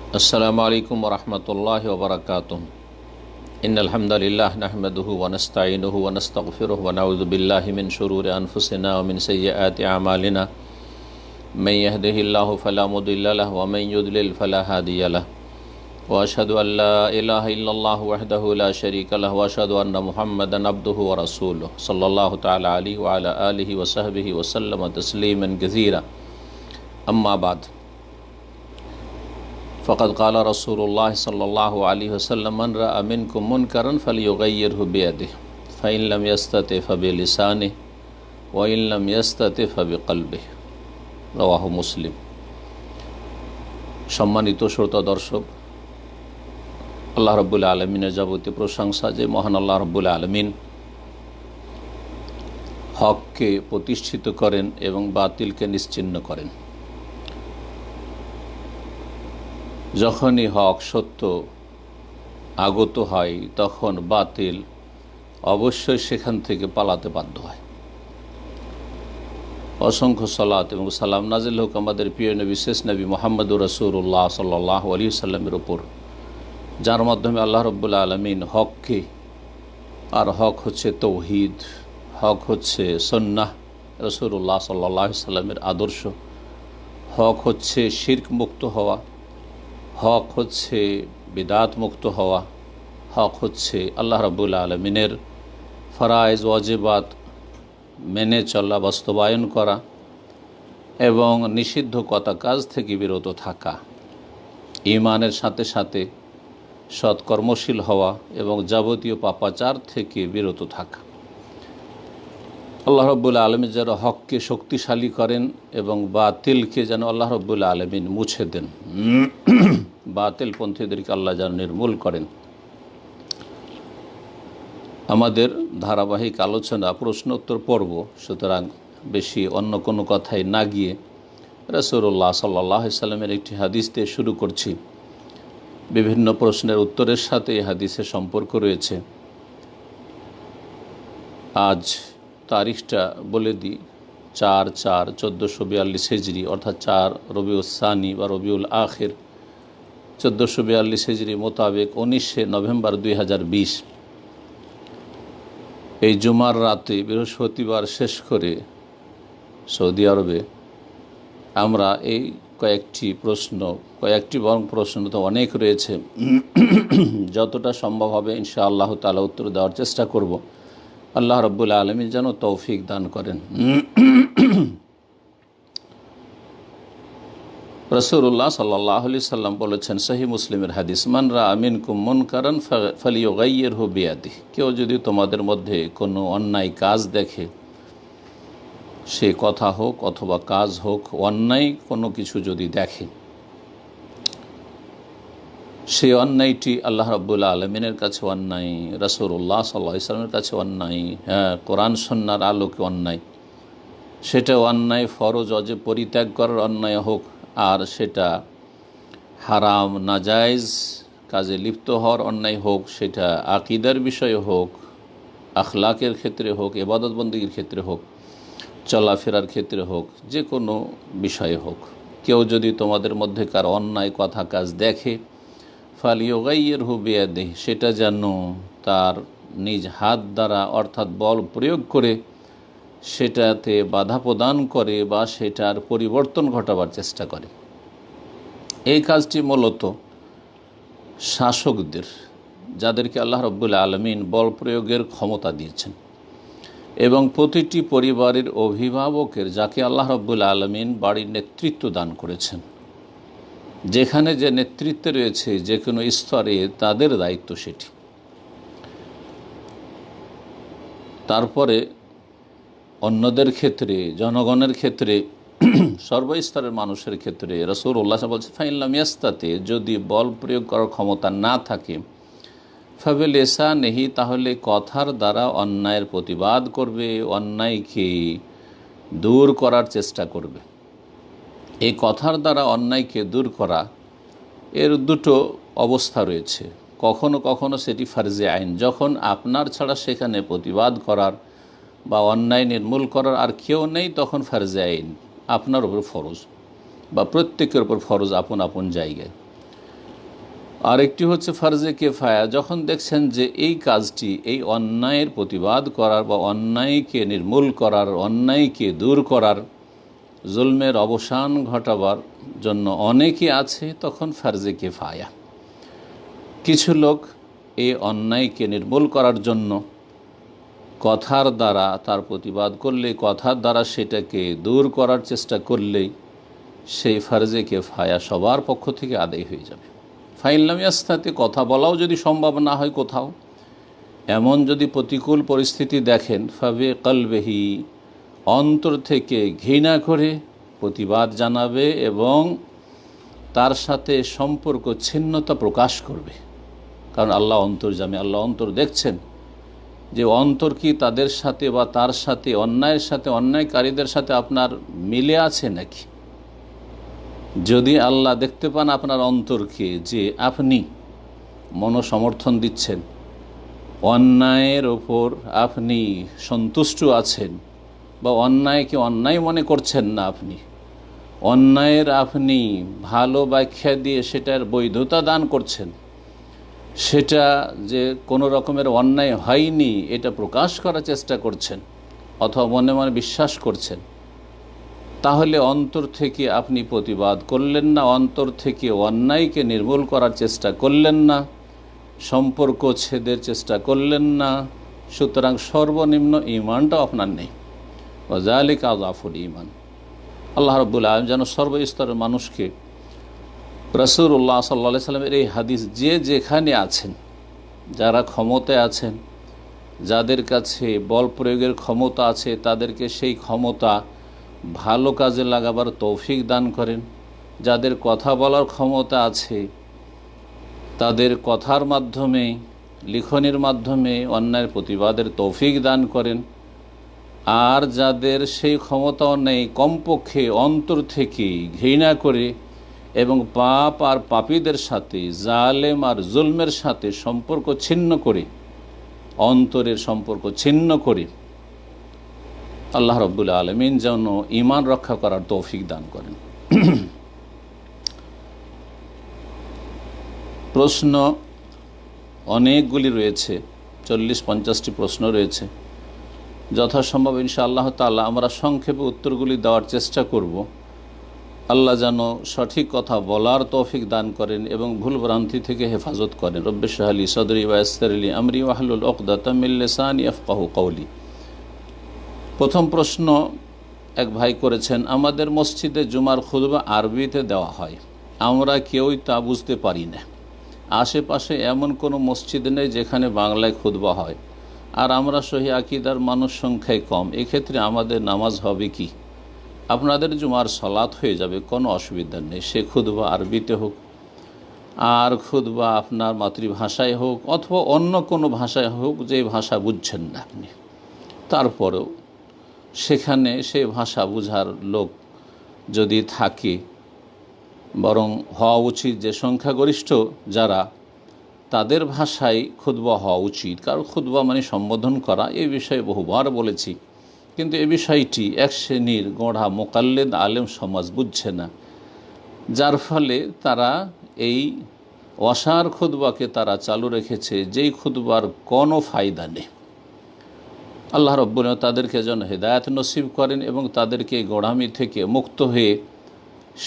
अस्सलामु अलैकुम वरहमतुल्लाहि वबरकातुहू। इन्नल हम्दुलिल्लाह नहमदुहु व नस्तईनुहु व नस्तगफिरुहु व नऊज़ु बिल्लाहि मिन शुरूरि अनफुसिना व मिन सय्यिआति अमालिना। मन यहदिहिल्लाहु फला मुदिल्ल लहु व मन युद्लिल फला हादिय लहु। व अशहदु अल्ला इलाहा इल्लल्लाहु वहदहु ला शरीका लहु व अशहदु अन्ना मुहम्मदन अब्दुहु व रसूलुहु सल्लल्लाहु तआला अलैहि व अला आलिहि व सहबिहि व सल्लम तस्लीमन कसीरा। अम्मा बाद, फ़क़द क़ाल रसूलुल्लाह सल्लल्लाहु अलैहि वसल्लम मन रअा मिनकुम मुनकरन फ़लयुग़य्यिरहु बियदिहि फ़इन लम यस्तति फ़बिलिसानिहि व इन लम यस्तति फ़बिक़ल्बिहि। रवाहु मुस्लिम। সম্মানিত শ্রোতা দর্শক, আল্লাহ রাব্বুল আলামিনের যাবতীয় প্রশংসা যে মহান আল্লাহ রাব্বুল আলামিন হককে প্রতিষ্ঠিত করেন এবং বাতিলকে নিশ্চিহ্ন করেন। যখনই হক সত্য আগত হয় তখন বাতিল অবশ্যই সেখান থেকে পালাতে বাধ্য হয়। অসংখ্য সালাত এবং সালাম নাজিল হোক আমাদের প্রিয় নবী শেষ নবী মুহাম্মদুর রাসূলুল্লাহ সাল্লাল্লাহু আলাইহি সাল্লামের উপর, যার মাধ্যমে আল্লাহ রাব্বুল আলামিন হককে, আর হক হচ্ছে তৌহিদ, হক হচ্ছে সুন্নাহ রাসূলুল্লাহ সাল্লাল্লাহু আলাইহি সাল্লামের আদর্শ, হক হচ্ছে শিরক মুক্ত হওয়া, হক হচ্ছে বিদাত মুক্ত হওয়া, হক হচ্ছে আল্লাহ রাব্বুল আলামিনের ফরায়েজ ওয়াজিবাত মেনে চলা, বাস্তবায়ন করা এবং নিষিদ্ধ কথা কাজ থেকে বিরত থাকা, ঈমানের সাথে সাথে সৎকর্মশীল হওয়া এবং যাবতীয় পাপাচার থেকে বিরত থাকা। আল্লাহ রাব্বুল আলামিন যেন হককে শক্তিশালী করেন এবং বাতিলকে যেন আল্লাহ রাব্বুল আলামিন মুছে দেন, বাতিলপন্থীদেরকে আল্লাহ যেন নির্মূল করেন। আমাদের ধারাবাহিক আলোচনা প্রশ্নোত্তর পর্ব, সুতরাং বেশি অন্য কোনো কথায় না গিয়ে রাসূলুল্লাহ সাল্লাল্লাহু আলাইহি সাল্লামের একটি হাদিস দিয়ে শুরু করছি। বিভিন্ন প্রশ্নের উত্তরের সাথে এই হাদিসের সম্পর্ক রয়েছে। আজ তারিখটা বলে দিই, 4/4/1442 হিজরি, অর্থাৎ 4 রবিউল সানি বা রবিউল আখির 1442 হিজরি মোতাবেক 19 নভেম্বর 2020। এই জুমার রাতে বৃহস্পতিবার শেষ করে সৌদি আরবে আমরা এই কয়েকটি বরং প্রশ্ন তো অনেক রয়েছে, যতটা সম্ভব হবে ইনশাআল্লাহ তাআলা উত্তর দেওয়ার চেষ্টা করব। আল্লাহ রাব্বুল আলামিন যেন তৌফিক দান করেন। রাসূলুল্লাহ সাল্লাল্লাহু আলাইহি সাল্লাম বলেছেন, সহিহ মুসলিমের হাদিস, মান রাআ মিনকুম মুনকারান ফালিয়ুগাইয়িরহু বিয়াদিহি। কেউ যদি তোমাদের মধ্যে কোনো অন্যায় কাজ দেখে, সে কথা হোক অথবা কাজ হোক, অন্যায় কোনো কিছু যদি দেখে, সেই অন্যায়টি আল্লাহ রাব্বুল আলামিনের কাছে অন্যায়, রাসূলুল্লাহ সাল্লাল্লাহু আলাইহি সাল্লামের কাছে অন্যায়, কোরআন সুন্নাহর আলোকে অন্যায়, সেটা অন্যায় ফরজ ওয়াজিব পরিত্যাগ করার অন্যায় হোক, আর সেটা হারাম নাজায়েজ কাজে লিপ্ত হওয়ার অন্যায় হোক, সেটা আকীদার বিষয়ে হোক, আখলাকের ক্ষেত্রে হোক, ইবাদত বন্দেগীর ক্ষেত্রে হোক, চলাফেরার ক্ষেত্রে হোক, যে কোনো বিষয়ে হোক, কেউ যদি তোমাদের মধ্যেকার অন্যায় কথা কাজ দেখে, ফালিয়ুগাইয়িরহু বিয়াদিহি, সেটা যেন তার নিজ হাত দ্বারা অর্থাৎ বল প্রয়োগ করে সেটাতে বাধা প্রদান করে বা সেটার পরিবর্তন ঘটাবার চেষ্টা করে। এই কাজটি মূলত শাসকদের, যাদেরকে আল্লাহ রাব্বুল আলামিন বল প্রয়োগের ক্ষমতা দিয়েছেন, এবং প্রতিটি পরিবারের অভিভাবকের, যাকে আল্লাহ রাব্বুল আলামিন বাড়ির নেতৃত্ব দান করেছেন, যেখানে যে নেতৃত্বে রয়েছে যে কোনো স্তরে তাদের দায়িত্ব সেটি। তারপরে অন্যদের ক্ষেত্রে, জনগণের ক্ষেত্রে, সর্বস্তরের মানুষের ক্ষেত্রে রাসূলুল্লাহ বলছে, ফাইন লাম ইয়াস্তাতি, যদি বল প্রয়োগ করার ক্ষমতা না থাকে, ফাবিলিসানিহি, তাহলে কথার দ্বারা অন্যায়ের প্রতিবাদ করবে, অন্যায়কে দূর করার চেষ্টা করবে। এই কথার দ্বারা অন্যায়কে দূর করা, এর দুটো অবস্থা রয়েছে। কখনো কখনো সেটি ফারজে আইন, যখন আপনার ছাড়া সেখানে প্রতিবাদ করার বা অন্যায় নির্মূল করার আর কেউ নেই, তখন ফারজে আইন আপনার উপর ফরজ, বা প্রত্যেকের উপর ফরজ আপন আপন জায়গায়। আরেকটি হচ্ছে ফারজে কিফায়া, যখন দেখছেন যে এই কাজটি, এই অন্যায়ের প্রতিবাদ করার বা অন্যায়কে নির্মূল করার, অন্যায়কে দূর করার, জুলমের অবসান ঘটাবার জন্য অনেকে আছে, তখন ফারজে কিফায়া। কিছু লোক এই অন্যায়কে নির্মূল করার জন্য কথার দ্বারা তার প্রতিবাদ করলে, কথার দ্বারা সেটাকে দূর করার চেষ্টা করলেই সেই ফারজে কিফায়া সবার পক্ষ থেকে আদায় হয়ে যাবে। ফাইনলাম ইয়াস্তাতে, কথা বলাও যদি সম্ভব না হয় কোথাও, এমন যদি প্রতিকূল পরিস্থিতি দেখেন, ফাবে কলবেহি, অন্তর থেকে ঘৃণা করে প্রতিবাদ জানাবে এবং তার সাথে সম্পর্ক ছিন্নতা প্রকাশ করবে। কারণ আল্লাহ অন্তর্যামী, আল্লাহ অন্তর দেখছেন যে অন্তর কি তাদের সাথে বা তার সাথে, অন্যায়ের সাথে, অন্যায়কারীদের সাথে আপনার মিলে আছে নাকি। যদি আল্লাহ দেখতে পান আপনার অন্তরকে, যে আপনি মনোসমর্থন দিচ্ছেন, অন্যায়ের ওপর আপনি সন্তুষ্ট আছেন, বা অন্যায়কে অন্যায় মনে করছেন না, আপনি অন্যায়ের আপনি ভালো ব্যাখ্যা দিয়ে সেটার বৈধতা দান করছেন, সেটা যে কোনো রকমের অন্যায় হয়নি এটা প্রকাশ করার চেষ্টা করছেন, অথবা মনে মনে বিশ্বাস করছেন, তাহলে অন্তর থেকে আপনি প্রতিবাদ করলেন না, অন্তর থেকে অন্যায়কে নির্মূল করার চেষ্টা করলেন না, সম্পর্ক ছেদের চেষ্টা করলেন না। সুতরাং সর্বনিম্ন ঈমানটাও আপনার নেই। ওয়াযালিকা আযাফুল ঈমান। আল্লাহ রাব্বুল আলামিন যেন সর্বস্তরের মানুষকে রাসূলুল্লাহ সাল্লাল্লাহু আলাইহি সাল্লামের এই হাদিস, যে যেখানে আছেন, যারা ক্ষমতায় আছেন, যাদের কাছে বল প্রয়োগের ক্ষমতা আছে, তাদেরকে সেই ক্ষমতা ভালো কাজে লাগাবার তৌফিক দান করেন। যাদের কথা বলার ক্ষমতা আছে, তাদের কথার মাধ্যমে, লিখনের মাধ্যমে অন্যায়ের প্রতিবাদের তৌফিক দান করেন। আর যাদের সেই ক্ষমতাও নেই, কমপক্ষে অন্তর থেকে ঘৃণা করে এবং পাপ আর পাপীদের সাথে, জালেম আর জুলমের সাথে সম্পর্ক ছিন্ন করে, অন্তরের সম্পর্ক ছিন্ন করে আল্লাহ রাব্বুল আলামিন যেন ঈমান রক্ষা করার তৌফিক দান করেন। প্রশ্ন অনেকগুলি রয়েছে, 40-50টি প্রশ্ন রয়েছে। যথাসম্ভব ইনশাআল্লাহ তাআলা আমরা সংক্ষেপে উত্তরগুলি দেওয়ার চেষ্টা করব। আল্লাহ যেন সঠিক কথা বলার তৌফিক দান করেন এবং ভুল ভ্রান্তি থেকে হেফাজত করেন। রব্বি ইশরাহ লি সাদরি ওয়া ইয়াসসির লি আমরি ওয়াহলুল উকদাতাম মিন লিসানি ইয়াফকাহু কওলি। প্রথম প্রশ্ন এক ভাই করেছেন, আমাদের মসজিদে জুমার খুতবা আরবিতে দেওয়া হয়, আমরা কেউই তা বুঝতে পারি না। আশেপাশে এমন কোনো মসজিদ নেই যেখানে বাংলায় খুতবা হয়, আর আমরা সহি আকীদার মানুষ সংখ্যায় কম। এক্ষেত্রে আমাদের নামাজ হবে কি? আপনাদের জুমার সালাত হয়ে যাবে, কোনো অসুবিধা নেই। সে খুতবা আরবিতে হোক আর খুতবা আপনার মাতৃভাষায় হোক অথবা অন্য কোনো ভাষায় হোক, যে ভাষা বুঝছেন না আপনি, তারপরেও সেখানে সে ভাষা বুঝার লোক যদি থাকে, বরং হওয়া উচিত যে সংখ্যাগরিষ্ঠ যারা, তাদের ভাষায় খুতবা হওয়া উচিত। কারণ খুতবা মানে সম্বোধন করা, এই বিষয়ে বহুবার বলেছি। কিন্তু এ বিষয়টি এক শ্রেণীর গোঁড়া মোকাল্লেদ আলেম সমাজ বুঝছে না, যার ফলে তারা এই ওয়াসার খুতবাকে তারা চালু রেখেছে, যেই খুতবার কোনো ফায়দা নেই। আল্লাহ রাব্বুল আলামিন তাদেরকে যেন হেদায়েত নসিব করেন এবং তাদেরকে গোঁড়ামি থেকে মুক্ত হয়ে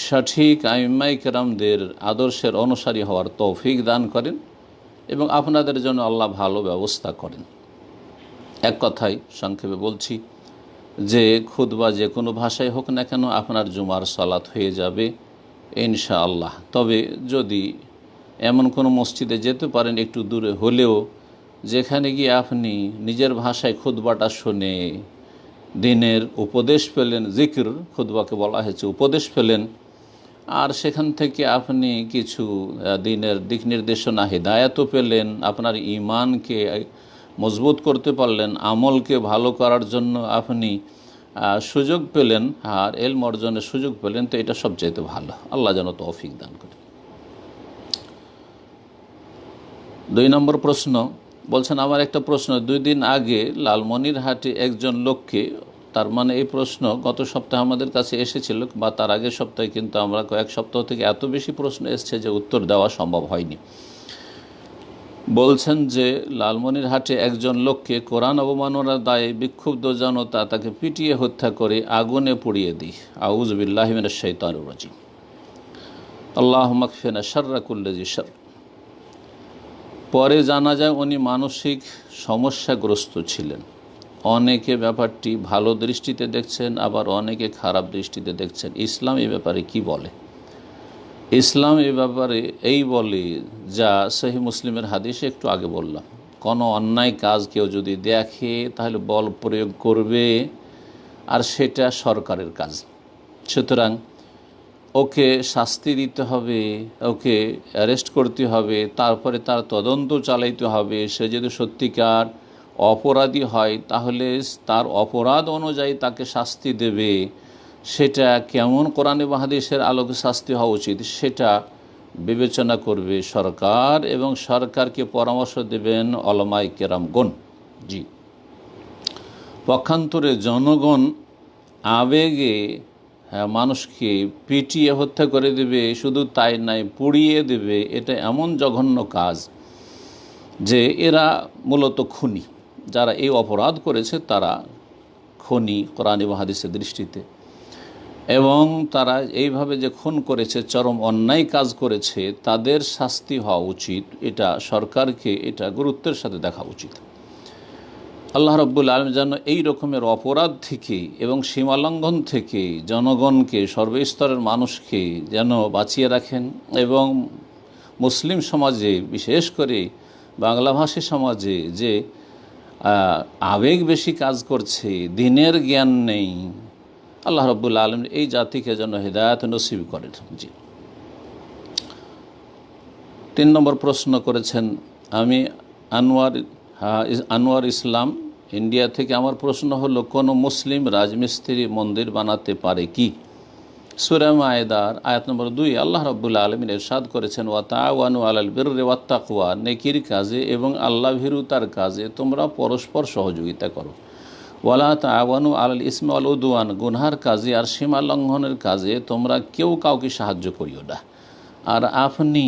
সঠিক আইম্মায়ে কেরামদের আদর্শের অনুসারী হওয়ার তৌফিক দান করেন এবং আপনাদের জন্য আল্লাহ ভালো ব্যবস্থা করেন। এক কথায় সংক্ষেপে বলছি যে খুতবা যে কোনো ভাষায় হোক না কেন আপনার জুমার সালাত হয়ে যাবে ইনশাআল্লাহ। তবে যদি এমন কোনো মসজিদে যেতে পারেন একটু দূরে হলেও, যেখানে গিয়ে আপনি নিজের ভাষায় খুতবাটা শুনে দিনের উপদেশ পেলেন, জিকির খুতবাকে বলা হয়েছে, উপদেশ পেলেন, আর সেখান থেকে আপনি কিছু দিনের দিক নির্দেশনা, হিদায়াতও পেলেন, আপনার ঈমানকে মজবুত করতে পারলেন, আমলকে ভালো করার জন্য আপনি সুযোগ পেলেন, আর ইলম অর্জনের সুযোগ পেলেন, তো এটা সবচাইতে ভালো। আল্লাহ যেন তৌফিক দান করে। 2 নম্বর প্রশ্ন বলছেন, আমার একটা প্রশ্ন, 2 দিন আগে লালমনিরহাটে একজন লোককে, তার মানে এই প্রশ্ন গত সপ্তাহে আমাদের কাছে এসেছিল বা তার আগের সপ্তাহে, কিন্তু আমরা কয়েক সপ্তাহ থেকে এত বেশি প্রশ্ন এসছে যে উত্তর দেওয়া সম্ভব হয়নি। বলছেন যে লালমনিরহাটে একজন লোককে কোরআন অবমাননার দায়ে বিক্ষুব্ধ জনতা তাকে পিটিয়ে হত্যা করে আগুনে পুড়িয়ে দিই। আউযু বিল্লাহি মিনাশ শাইতানির রাজিম। আল্লাহুম্মা কফিনা শাররা কুল্লি জি শার। পরে জানা যায় উনি মানসিক সমস্যাগ্রস্ত ছিলেন। অনেকে ব্যাপারটি ভালো দৃষ্টিতে দেখছেন, আবার অনেকে খারাপ দৃষ্টিতে দেখছেন। ইসলাম এ ব্যাপারে কি বলে? ইসলাম এ ব্যাপারে এই বলে যা সহিহ মুসলিমের হাদিসে একটু আগে বললাম, কোনো অন্যায় কাজ কেউ যদি দেখে তাহলে বল প্রয়োগ করবে, আর সেটা সরকারের কাজ। সুতরাং ওকে শাস্তি দিতে হবে, ওকে অ্যারেস্ট করতে হবে, তারপরে তার তদন্ত চালাইতে হবে। সে যদি সত্যিকার অপরাধী হয় তাহলে তার অপরাধ অনুযায়ী তাকে শাস্তি দেবে। সেটা কেমন কোরআন এবং হাদিসের আলোকে শাস্তি হওয়া উচিত সেটা বিবেচনা করবে সরকার, এবং সরকারকে পরামর্শ দেবেন উলামায়ে কেরামগণ। জি, পক্ষান্তরে জনগণ আবেগে মানুষকে পিটিয়ে হত্যা করে দেবে, শুধু তাই নয় পুড়িয়ে দেবে। এটা এমন জঘন্য কাজ যে এরা মূলত খুনি। যারা এই অপরাধ করেছে তারা খুনি কোরআন এবং হাদিসের দৃষ্টিতে, এবং তারা এইভাবে যে খুন করেছে, চরম অন্যায় কাজ করেছে, তাদের শাস্তি হওয়া উচিত। এটা সরকারকে এটা গুরুত্বের সাথে দেখা উচিত। আল্লাহ রাব্বুল আলামিন যেন এই রকমের অপরাধ থেকে এবং সীমালঙ্ঘন থেকে জনগণকে, সর্বস্তরের মানুষকে যেন বাঁচিয়ে রাখেন, এবং মুসলিম সমাজে বিশেষ করে বাংলাভাষী সমাজে যে আবেগ বেশি কাজ করছে, দিনের জ্ঞান নেই, আল্লাহ রাব্বুল আলামিন এই জাতিকে যেন হিদায়াত নসিব করেন। জি, 3 নম্বর প্রশ্ন করেছেন আমি আনোয়ার ইসলাম ইন্ডিয়া থেকে। আমার প্রশ্ন হলো, কোনো মুসলিম রাজমিস্ত্রি মন্দির বানাতে পারে কি? সূরা মায়েদার আয়াত নম্বর 2 আল্লাহ রাব্বুল আলামিন ইরশাদ করেছেন, ওয়া তাআওয়ানু আলাল বিররি ওয়াত তাকওয়া, নেকির কাজে এবং আল্লাহ ভীরুতার কাজে তোমরা পরস্পর সহযোগিতা করো। ওয়ালা তাআওয়ানু আলাল ইসমি ওয়াল উদওয়ান, গুনহার কাজে আর সীমা লঙ্ঘনের কাজে তোমরা কেউ কাউকে সাহায্য করিও না। আর আপনি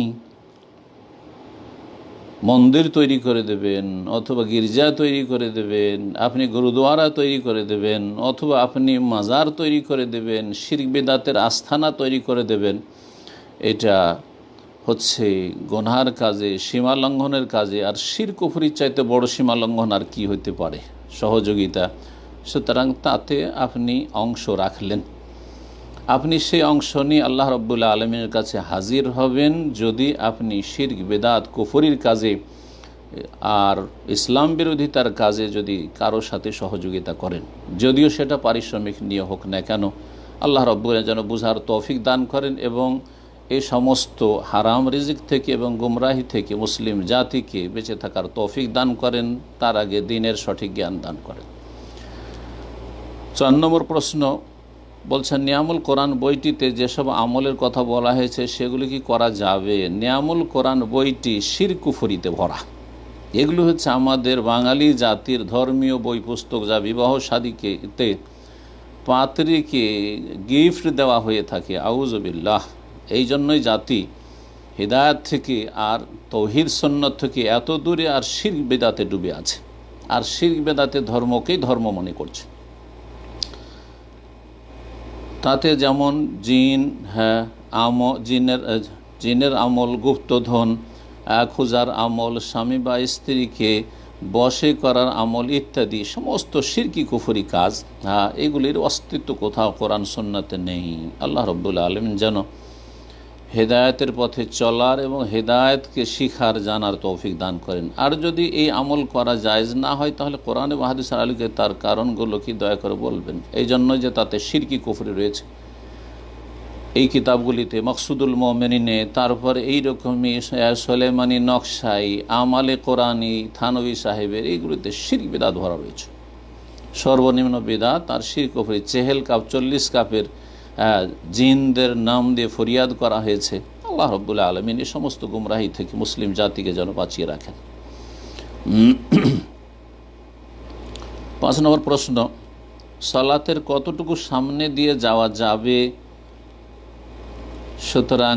মন্দির তৈরি করে দেবেন, অথবা গির্জা তৈরি করে দেবেন, আপনি গুরুদুয়ারা তৈরি করে দেবেন, অথবা আপনি মাজার তৈরি করে দেবেন, শিরক বিদআতের আস্থানা তৈরি করে দেবেন, এটা হচ্ছে গুনহার কাজে, সীমা লঙ্ঘনের কাজে। আর শিরক কুফরির চাইতে বড় সীমা লঙ্ঘন আর কি হতে পারে? সহযোগিতা। সুতরাং তাতে আপনি অংশ রাখলেন, আপনি সেই অংশ নিয়ে আল্লাহ রাব্বুল আলামিনের কাছে হাজির হবেন যদি আপনি শিরক বিদআত কুফরির কাজে আর ইসলাম বিরোধিতার কাজে যদি কারোর সাথে সহযোগিতা করেন, যদিও সেটা পারিশ্রমিক নিয়ে হোক না কেন। আল্লাহ রাব্বুল আলামিন যেন বুঝার তৌফিক দান করেন এবং এই সমস্ত হারাম রিজিক থেকে এবং গুমরাহি থেকে মুসলিম জাতিকে বেঁচে থাকার তৌফিক দান করেন, তার আগে দ্বীনের সঠিক জ্ঞান দান করেন। 4 নম্বর প্রশ্ন বলছেন, নিয়ামুল কোরআন বইটিতে যেসব আমলের কথা বলা হয়েছে সেগুলি কি করা যাবে? নিয়ামুল কোরআন বইটি শিরক কুফরিতে ভরা। এগুলো হচ্ছে আমাদের বাঙালি জাতির ধর্মীয় বই পুস্তক, যা বিবাহ শাদীতে পাত্রীকে গিফট দেওয়া হয়ে থাকে। আউযু বিল্লাহ। এই জন্যই জাতি হিদায়াত থেকে আর তৌহিদ সুন্নাত থেকে এত দূরে আর শিরক বিদআতে ডুবে আছে, আর শিরক বিদআতে ধর্মকেই ধর্ম মনে করছে। তাতে যেমন জিন, জিনের আমল, গুপ্তধন খোঁজার আমল, স্বামী বা স্ত্রীকে বশে করার আমল ইত্যাদি সমস্ত শিরকি কুফরি কাজ, এগুলির অস্তিত্ব কোথাও কোরআন সুন্নাতে নেই। আল্লাহ রাব্বুল আলামিন যেন হেদায়েতের পথে চলার এবং হেদায়েতকে শিখার, জানার তৌফিক দান করেন। আর যদি এই আমল করা জায়েজ না হয় তাহলে কোরআন এবং হাদিসের আলোকে তার কারণগুলো কি দয়া করে বলবেন। এই জন্য যে তাতে শিরকি কুফরি রয়েছে এই কিতাবগুলিতে, মকসুদুল মোমেনিনে, তারপর এইরকমই সোলেমানি নকশাই, আমালে কোরআনি, থানভী সাহেবের, এইগুলিতে শিরক বিদআত ভরা রয়েছে। সর্বনিম্ন বিদআত আর শিরক কুফরি। চেহেল কাপ 40 কাপের জিনদের নাম দিয়ে ফরিয়াদ করা হয়েছে। আল্লাহ রাব্বুল আলামিন এই সমস্ত গুমরাহি থেকে মুসলিম জাতিকে যেন বাঁচিয়ে রাখেন। 5 নম্বর প্রশ্ন, সালাতের কতটুকু সামনে দিয়ে যাওয়া যাবে? সুতরাং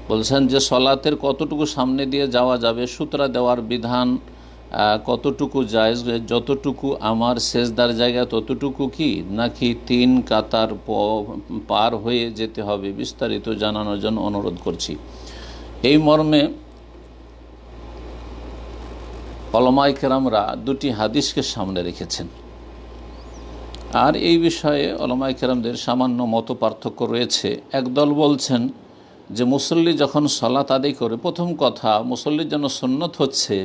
বলছেন যে সলাতের কতটুকু সামনে দিয়ে যাওয়া যাবে, সূত্রা দেওয়ার বিধান কতটুকু জায়েজ, যতটুকু আমার সেজদার জায়গা ততটুকু কি, নাকি 3 কাতার পার হয়ে যেতে হবে, বিস্তারিত জানানোর জন্য অনুরোধ করছি। এই মর্মে উলামায়ে কেরামরা দুটি হাদিসকে সামনে রেখেছেন, আর এই বিষয়ে উলামায়ে কেরামদের সামান্য মত পার্থক্য রয়েছে। একদল বলছেন যে মুসল্লি যখন সালাত আদায় করে, প্রথম কথা মুসল্লির জন্য সুন্নত হচ্ছে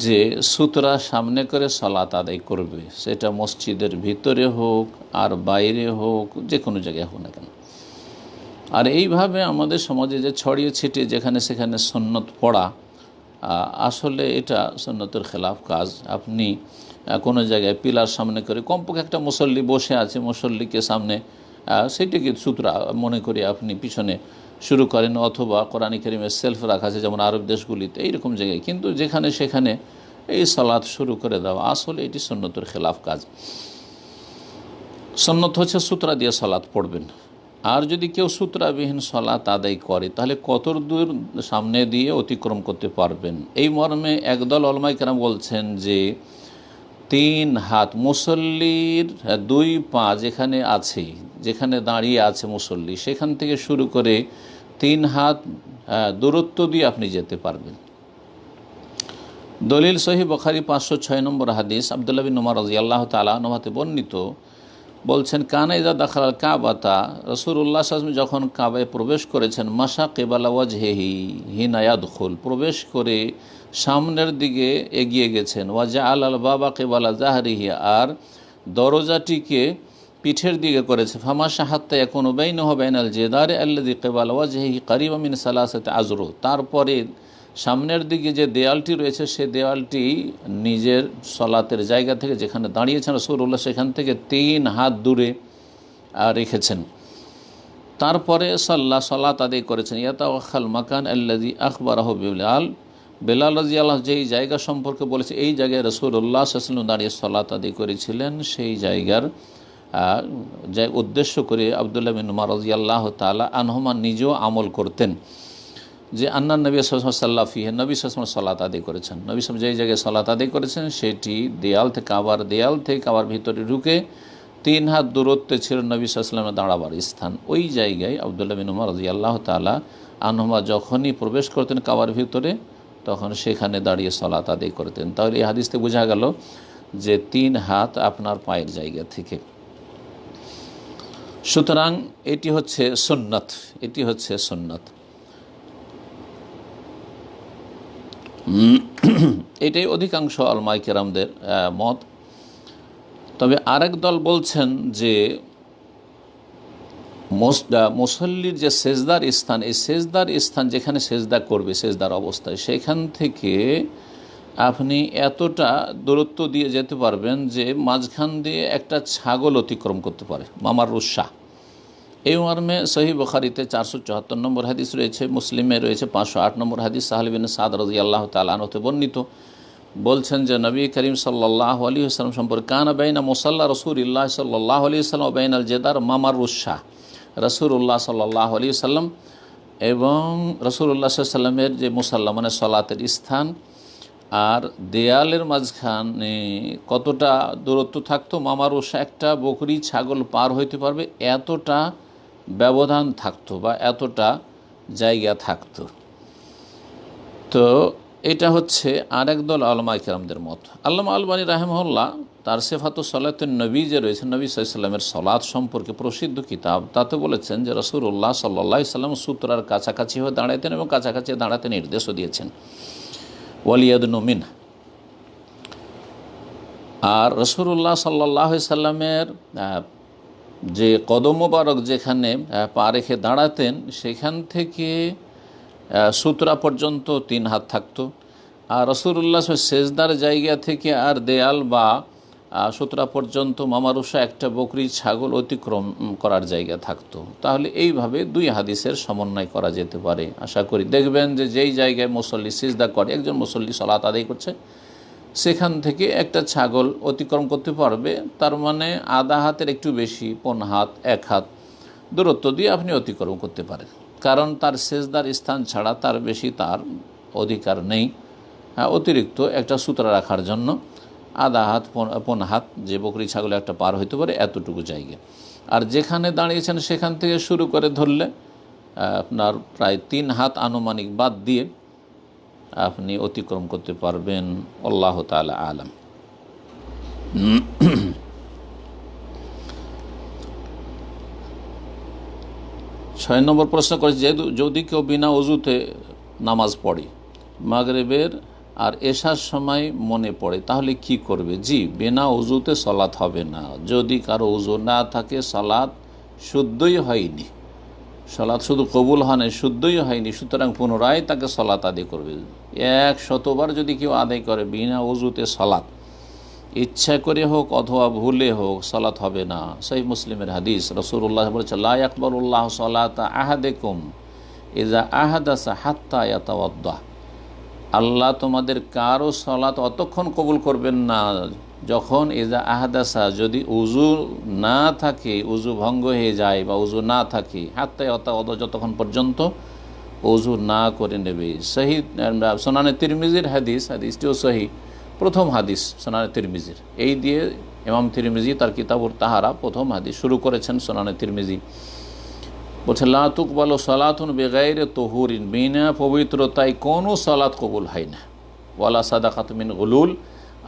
যে সুতরা সামনে করে সালাত আদায় করবে, সেটা মসজিদের ভিতরে হোক আর বাইরে হোক, যে কোনো জায়গায় হোক না কেন। আর এইভাবে আমাদের সমাজে যে ছড়িয়ে ছিটিয়ে যেখানে সেখানে সুন্নত পড়া, আসলে এটা সুন্নতের খেলাফ কাজ। আপনি কোনো জায়গায় পিলার সামনে করে কমপক্ষে একটা মুসল্লি বসে আছে, মুসল্লিকে সামনে সেটিকে সূত্রা মনে করে আপনি পিছনে শুরু করেন, অথবা কোরআন কারীমের সেলফ রাখা আছে যেমন আরব দেশগুলিতে, এইরকম জায়গায়। কিন্তু যেখানে সেখানে এই সালাত শুরু করে দেওয়া, আসলে এটি সুন্নতের খেলাফ কাজ। সুন্নত হচ্ছে সূত্রা দিয়ে সালাত পড়বেন। আর যদি কেউ সূত্রাবিহীন সালাত আদায় করে, তাহলে কত দূর সামনে দিয়ে অতিক্রম করতে পারবেন? এই মর্মে একদল উলামায়ে কেরাম বলছেন যে 3 হাত, মুসল্লির 2 পা যেখানে আছে, যেখানে দাঁড়িয়ে আছে মুসল্লি, সেখান থেকে শুরু করে 3 হাত দূরত্ব দিয়ে আপনি যেতে পারবেন। দলিল সহিহ বুখারী 506 নম্বর হাদিস, আব্দুল্লাহ বিন উমর রাদিয়াল্লাহু তাআলা আনহু হতে বর্ণিত, বলছেন কানা ইযা দাখালাল কাবাতা, রাসূলুল্লাহ সাল্লাল্লাহু আলাইহি ওয়াসাল্লাম যখন কাবায় প্রবেশ করেছেন, মাশা কিবালা ওয়াজহিহি হিনা ইয়াদখুল, প্রবেশ করে সামনের দিকে এগিয়ে গেছেন, ওয়াজআল আল বাবা কিবালা জাহরিহি, আর দরজাটিকে পিঠের দিকে করেছে, ফামাশা হাত্তা ইয়াকুনু বাইনাহু বাইনাল জিদারি আল্লাযী কিবালা ওয়াজহিহি কারীবাম মিন সালাসাতি আযরু, তারপরে সামনের দিকে যে দেয়ালটি রয়েছে সে দেয়ালটি নিজের সলাতের জায়গা থেকে, যেখানে দাঁড়িয়েছেন রাসূলুল্লাহ, সেখান থেকে 3 হাত দূরে রেখেছেন। তারপরে সালাত আদায় করেছেন। ইয়াতাওয়াখাল মাকান আল্লাযী আখবারাহু বিলাল, বেলাল রাদিয়াল্লাহু যেই জায়গা সম্পর্কে বলেছে এই জায়গায় রাসূলুল্লাহ সাল্লাল্লাহু আলাইহি ওয়াসাল্লাম দাঁড়িয়ে সালাত আদায় করেছিলেন, সেই জায়গার উদ্দেশ্য করে আব্দুল্লাহ বিন উমর রাদিয়াল্লাহু তাআলা আনহুমা নিজেও আমল করতেন যে আন্না নবী সাল্লাল্লাহু আলাইহি ওয়াসাল্লাম ফিহি, নবী সাল্লাল্লাহু আলাইহি ওয়াসাল্লাম সালাত আদায় করেছেন। নবী সাল্লাল্লাহু যেই জায়গায় সালাত আদায় করেছেন সেটি দেয়াল থেকে, কাবার ভিতরে ঢুকে 3 হাত দূরত্বে ছিল নবী সাল্লাল্লাহু আলাইহি ওয়াসাল্লামের দাঁড়াবার স্থান। ওই জায়গায় আব্দুল্লাহ বিন উমর রাদিয়াল্লাহু তাআলা আনহুমা যখনই প্রবেশ করতেন কাবার ভিতরে, তখন সেখানে দাঁড়িয়ে সালাত আদায় করতেন। তাহলে এই হাদিস থেকে বোঝা গেল যে 3 হাত আপনার পায়ের জায়গা থেকে। সুতরাং এটি হচ্ছে সুন্নাত, এটি হচ্ছে সুন্নাত। এটাই অধিকাংশ উলামায়ে কেরামদের মত। তবে আরেক দল বলছেন যে মুসল্লির যে সেজদার স্থান, এই সেজদার স্থান যেখানে সেজদা করবে সেজদার অবস্থায়, সেখান থেকে আপনি এতটা দূরত্ব দিয়ে যেতে পারবেন যে মাঝখান দিয়ে একটা ছাগল অতিক্রম করতে পারে, মামার রুশা। এই মর্মে সহিহ বুখারীতে 474 নম্বর হাদিস রয়েছে, মুসলিমে রয়েছে 508 নম্বর হাদিস। সাহল বিন সাদ রাদিয়াল্লাহু তাআলা আনহু হতে বর্ণিত, বলছেন যে নবী করিম সাল্লাল্লাহু আলাইহি ওয়াসাল্লাম সম্পর্কে কানা বাইনা মুসাল্লা রাসূলিল্লাহ সাল্লাল্লাহু আলাইহি ওয়াসাল্লাম ওয়া বাইনাল জিদার মামার রুশা, রাসূলুল্লাহ সাল্লাল্লাহু আলাইহি ওয়াসাল্লাম এবং রাসূলুল্লাহ সাল্লাল্লাহু আলাইহি ওয়াসাল্লামের যে মুসাল্লা মানে সালাতের স্থান আর দেয়ালের মাঝখানে কতটা দূরত্ব থাকতো, মামার রুশা একটা বকরি ছাগল পার হইতে পারবে এতটা ব্যবধান থাকতো বা এতটা জায়গা থাকতো। তো এটা হচ্ছে আরেক দল উলামায়ে কেরামদের মত। আল্লামা আলবানী রাহিমাহুল্লাহ তার সিফাতুস সালাতুন নবী যে রয়েছে, নবী সাল্লাল্লাহু আলাইহি ওয়াসাল্লামের সালাত সম্পর্কে প্রসিদ্ধ কিতাব, তাতে বলেছেন যে রাসূলুল্লাহ সাল্লাল্লাহু আলাইহি ওয়াসাল্লাম সূত্রার কাছাকাছি হয়ে দাঁড়াতেন এবং কাছাকাছি দাঁড়াতে নির্দেশও দিয়েছেন, ওয়ালিয়াদনু মিন। আর রাসূলুল্লাহ সাল্লাল্লাহু আলাইহি ওয়াসাল্লামের যে কদম মোবারক যেখানে পা রেখে দাঁড়াতেন, সেখান থেকে সূত্রা পর্যন্ত 3 হাত থাকতো। আর রাসূলুল্লাহ সেজদার জায়গা থেকে আর দেয়াল বা সূত্রা পর্যন্ত মামারুষা একটা বকরি ছাগল অতিক্রম করার জায়গা থাকতো। তাহলে এইভাবে 2 হাদিসের সমন্বয় করা যেতে পারে। আশা করি দেখবেন যে যেই জায়গায় মুসল্লি সিজদা করে, একজন মুসল্লি সালাত আদায় করছে, সেখান থেকে একটা ছাগল অতিক্রম করতে পারবে, তার মানে আধা হাতের একটু বেশি, 1.5 হাত দূরত্ব দিয়ে আপনি অতিক্রম করতে পারেন। কারণ তার সেজদার স্থান ছাড়া তার বেশি তার অধিকার নেই অতিরিক্ত একটা সূত্র রাখার জন্য আধা হাত 15 হাত, যে বকরি ছাগল একটা পার হইতে পারে এতটুকু জায়গা। আর যেখানে দাঁড়িয়েছেন সেখান থেকে শুরু করে ধরলে আপনার প্রায় 3 হাত আনুমানিক বাদ দিয়ে আপনি অতিক্রম করতে পারবেন। আল্লাহ তাআলা আলাম। 6 নম্বর প্রশ্ন করেছে, যদি কেউ বিনা ওযুতে নামাজ পড়ে, মাগরিবের আর এশার সময় মনে পড়ে, তাহলে কি করবে? জি, বিনা ওযুতে সালাত হবে না। যদি কারো ওযু না থাকে, সালাত শুদ্ধই হয়নি, সালাত শুধু কবুল হয় না, শুদ্ধই হয়নি, সুতরাং পুনরায় তাকে সালাত আদায় করবে। 100বার যদি কেউ আদায় করে বিনা ওযুতে সালাত, ইচ্ছা করে হোক অথবা ভুলে হোক, সালাত হবে না। সহিহ মুসলিমের হাদিস, রাসূলুল্লাহ বলেছেন, লা ইয়াকবালুল্লাহু সালাতা আহাদিকুম ইযা আহাদাসা হাত্তা ইয়াতাওয়াদ্দা। আল্লাহ তোমাদের কারো সালাত অতক্ষণ কবুল করবেন না যখন ইযা আহাদাসা, যদি উযু না থাকে, উযু ভঙ্গ হয়ে যায় বা উযু না থাকে, হাত্তা ইয়াতাওয়াদ্দা, যতক্ষণ পর্যন্ত উযু না করে নেবে। সহিহ সুনানে তিরমিজির হাদিস, হাদিসটিও সহিহ, প্রথম হাদিস সুনানে তিরমিজির। এই দিয়ে ইমাম তিরমিজি তার কিতাবুত তাহারা প্রথম হাদিস শুরু করেছেন সুনানে তিরমিজি। বলছে, লা তুকবালু সালাতুন বিগাইরি তুহুরিন, বিনা পবিত্রতায় কোনো সালাত কবুল হয় না। ওয়ালা সাদাকাতু মিন গুলুল,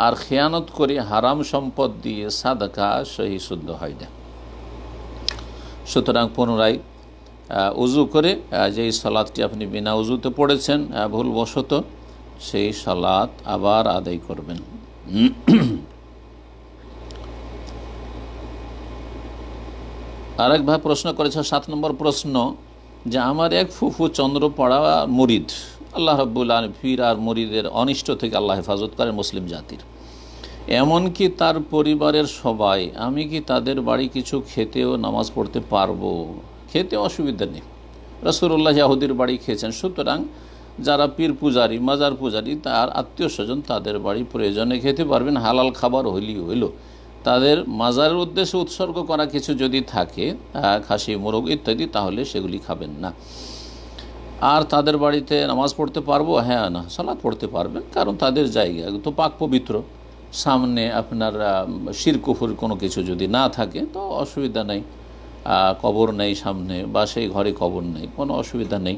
আর খেয়ানত করে হারাম সম্পদ দিয়ে সাদাকা সহি শুদ্ধ হয় না। সুতরাং পুনরায় উযু করে যেই সালাতটি আপনি বিনা উযুতে পড়েছেন ভুলবশত, সেই সালাত আবার আদায় করবেন। আরেক ভাই প্রশ্ন করেছে, 7 নম্বর প্রশ্ন, যে আমার এক ফুফু চন্দ্রপাড়া মুরিদ, আল্লাহ রাব্বুল আলামিন পীর আর মুরিদের অনিষ্ট থেকে আল্লাহ হেফাজত করেন মুসলিম জাতির, এমনকি তার পরিবারের সবাই, আমি কি তাদের বাড়ি কিছু খেতেও নামাজ পড়তে পারবো? খেতে অসুবিধা নেই, রাসূলুল্লাহ ইহুদির বাড়ি খেয়েছেন, সুতরাং যারা পীর পূজারী, মাজার পূজারী, তার আত্মীয় স্বজন, তাদের বাড়ি প্রয়োজনে খেতে পারবেন, হালাল খাবার হইলেই হইল। তাদের মাজারের উদ্দেশ্যে উৎসর্গ করা কিছু যদি থাকে, খাসি, মোরগ ইত্যাদি, তাহলে সেগুলি খাবেন না। আর তাদের বাড়িতে নামাজ পড়তে পারবো? হ্যাঁ, না, সালাত পড়তে পারবেন, কারণ তাদের জায়গা তো পাক পবিত্র। সামনে আপনার শিরক কুফর কোনো কিছু যদি না থাকে তো অসুবিধা নেই, কবর নেই সামনে, বা সেই ঘরে কবর নেই, কোনো অসুবিধা নেই,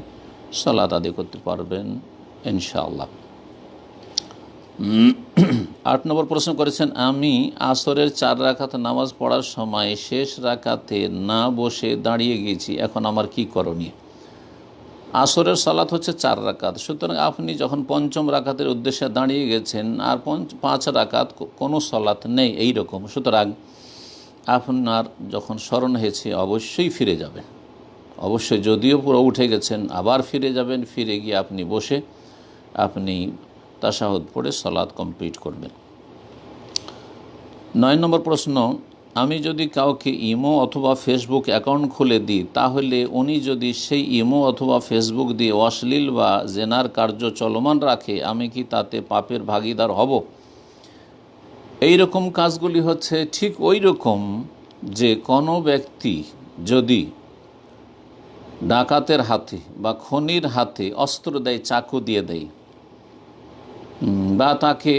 সালাত আদায় করতে পারবেন ইনশাআল্লাহ। 8 নম্বর প্রশ্ন করেছেন, আমি আসরের 4 রাকাত নামাজ পড়ার সময় শেষ রাকাতে না বসে দাঁড়িয়ে গেছি, এখন আমার কি করণীয়? আসরের সালাত হচ্ছে 4 রাকাত, সুতরাং আপনি যখন 5ম রাকাতের উদ্দেশ্যে দাঁড়িয়ে গেছেন আর 5 রাকাত কোনো সালাত নেই এই রকম, সুতরাং আপনার যখন স্মরণ হয়েছে অবশ্যই ফিরে যাবেন, অবশ্যই, যদিও পুরো উঠে গেছেন আবার ফিরে যাবেন, ফিরে গিয়ে আপনি বসে আপনি তাশাহুদ পড়ে সালাত কমপ্লিট করবেন। 9 নম্বর প্রশ্ন, আমি যদি কাউকে ইমো অথবা ফেসবুক অ্যাকাউন্ট খুলে দিই, তাহলে উনি যদি সেই ইমো অথবা ফেসবুক দিয়ে অশ্লীল বা জেনার কার্য চলমান রাখে, আমি কি তাতে পাপের ভাগীদার হব? এই রকম কাজগুলি হচ্ছে ঠিক ওই রকম যে কোনো ব্যক্তি যদি ডাকাতের হাতে বা খনির হাতে অস্ত্র দেয়, চাকু দিয়ে দেয়, বা তাকে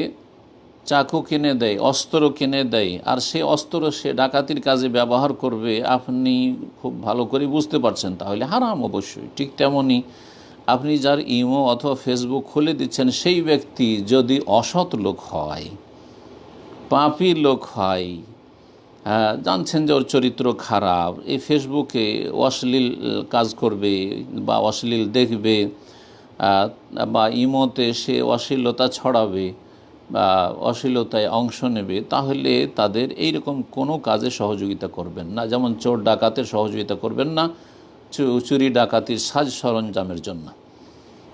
চাকু কিনে দেয়, অস্ত্র কিনে দেয়, আর সে অস্ত্র সে ডাকাতির কাজে ব্যবহার করবে, আপনি খুব ভালো করে বুঝতে পারছেন, তাহলে হারাম অবশ্যই। ঠিক তেমনই আপনি যার ইমো অথবা ফেসবুক খুলে দিচ্ছেন, সেই ব্যক্তি যদি অসৎ লোক হয়, পাপী লোক হয়, জানছেন যে ওর চরিত্র খারাপ, এই ফেসবুকে অশ্লীল কাজ করবে বা অশ্লীল দেখবে, বা ইমোতে সে অশ্লীলতা ছড়াবে বা অশ্লীলতায় অংশ নেবে, তাহলে তাদের এই রকম কোনো কাজে সহযোগিতা করবেন না। যেমন চোর ডাকাতের সহযোগিতা করবেন না চুরি ডাকাতির সাজ সরঞ্জামের জন্য।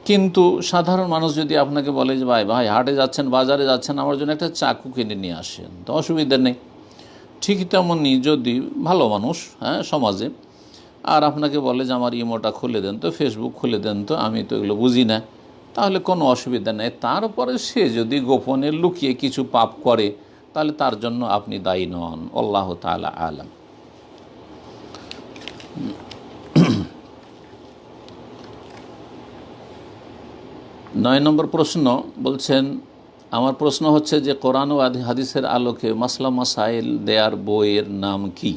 কিন্তু সাধারণ মানুষ যদি আপনাকে বলে যে ভাই হাটে যাচ্ছেন, বাজারে যাচ্ছেন, আমার জন্য একটা চাকু কিনে নিয়ে আসেন, তো অসুবিধা নেই। ঠিক তেমনই যদি ভালো মানুষ সমাজে আর আপনাকে বলে যে আমার ইমোটা খুলে দেন তো, ফেসবুক খুলে দেন তো, আমি তো এগুলো বুঝি না, তাহলে কোনো অসুবিধা নেই। তারপরে সে যদি গোপনে লুকিয়ে কিছু পাপ করে, তাহলে তার জন্য আপনি দায়ী নন। আল্লাহ তাআলা আলাম। 9 নম্বর প্রশ্ন বলছেন, আমার প্রশ্ন হচ্ছে যে কোরআন ও হাদিসের আলোকে মাসলা মাসাইল দেয়ার বইয়ের নাম কি,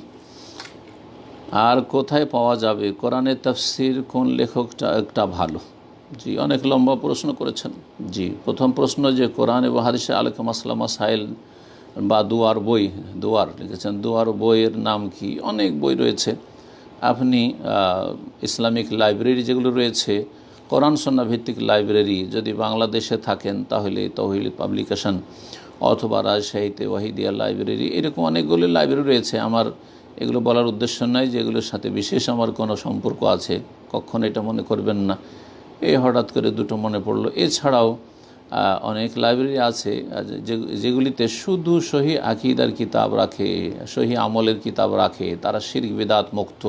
আর কোথায় পাওয়া যাবে, কোরআনের তাফসির কোন লেখকটা একটা ভালো। জি, অনেক লম্বা প্রশ্ন করেছেন। জি, প্রথম প্রশ্ন যে কোরআন এবং হাদিসের আলোকে মাসলা মাসাইল বা দুয়ার বই, দুয়ার লিখেছেন, দুয়ার বইয়ের নাম কি। অনেক বই রয়েছে। আপনি ইসলামিক লাইব্রেরি যেগুলো রয়েছে, কোরআন সুন্নাহ ভিত্তিক লাইব্রেরি যদি বাংলাদেশে থাকেন তাহলে তৌহিদ পাবলিকেশন অথবা রাজশাহীতে ওয়াহিদিয়া লাইব্রেরি, এরকম অনেকগুলো লাইব্রেরি রয়েছে। আমার এগুলো বলার উদ্দেশ্য নয় যে এগুলোর সাথে বিশেষ আমার কোনো সম্পর্ক আছে, কখনো এটা মনে করবেন না। এই হঠাৎ করে দুটো মনে পড়লো। এছাড়াও অনেক লাইব্রেরি আছে যেগুলিতে শুধু সহি আকিদার কিতাব রাখে, সহি আমলের কিতাব রাখে, তারা শিরক বিদআত মুক্ত,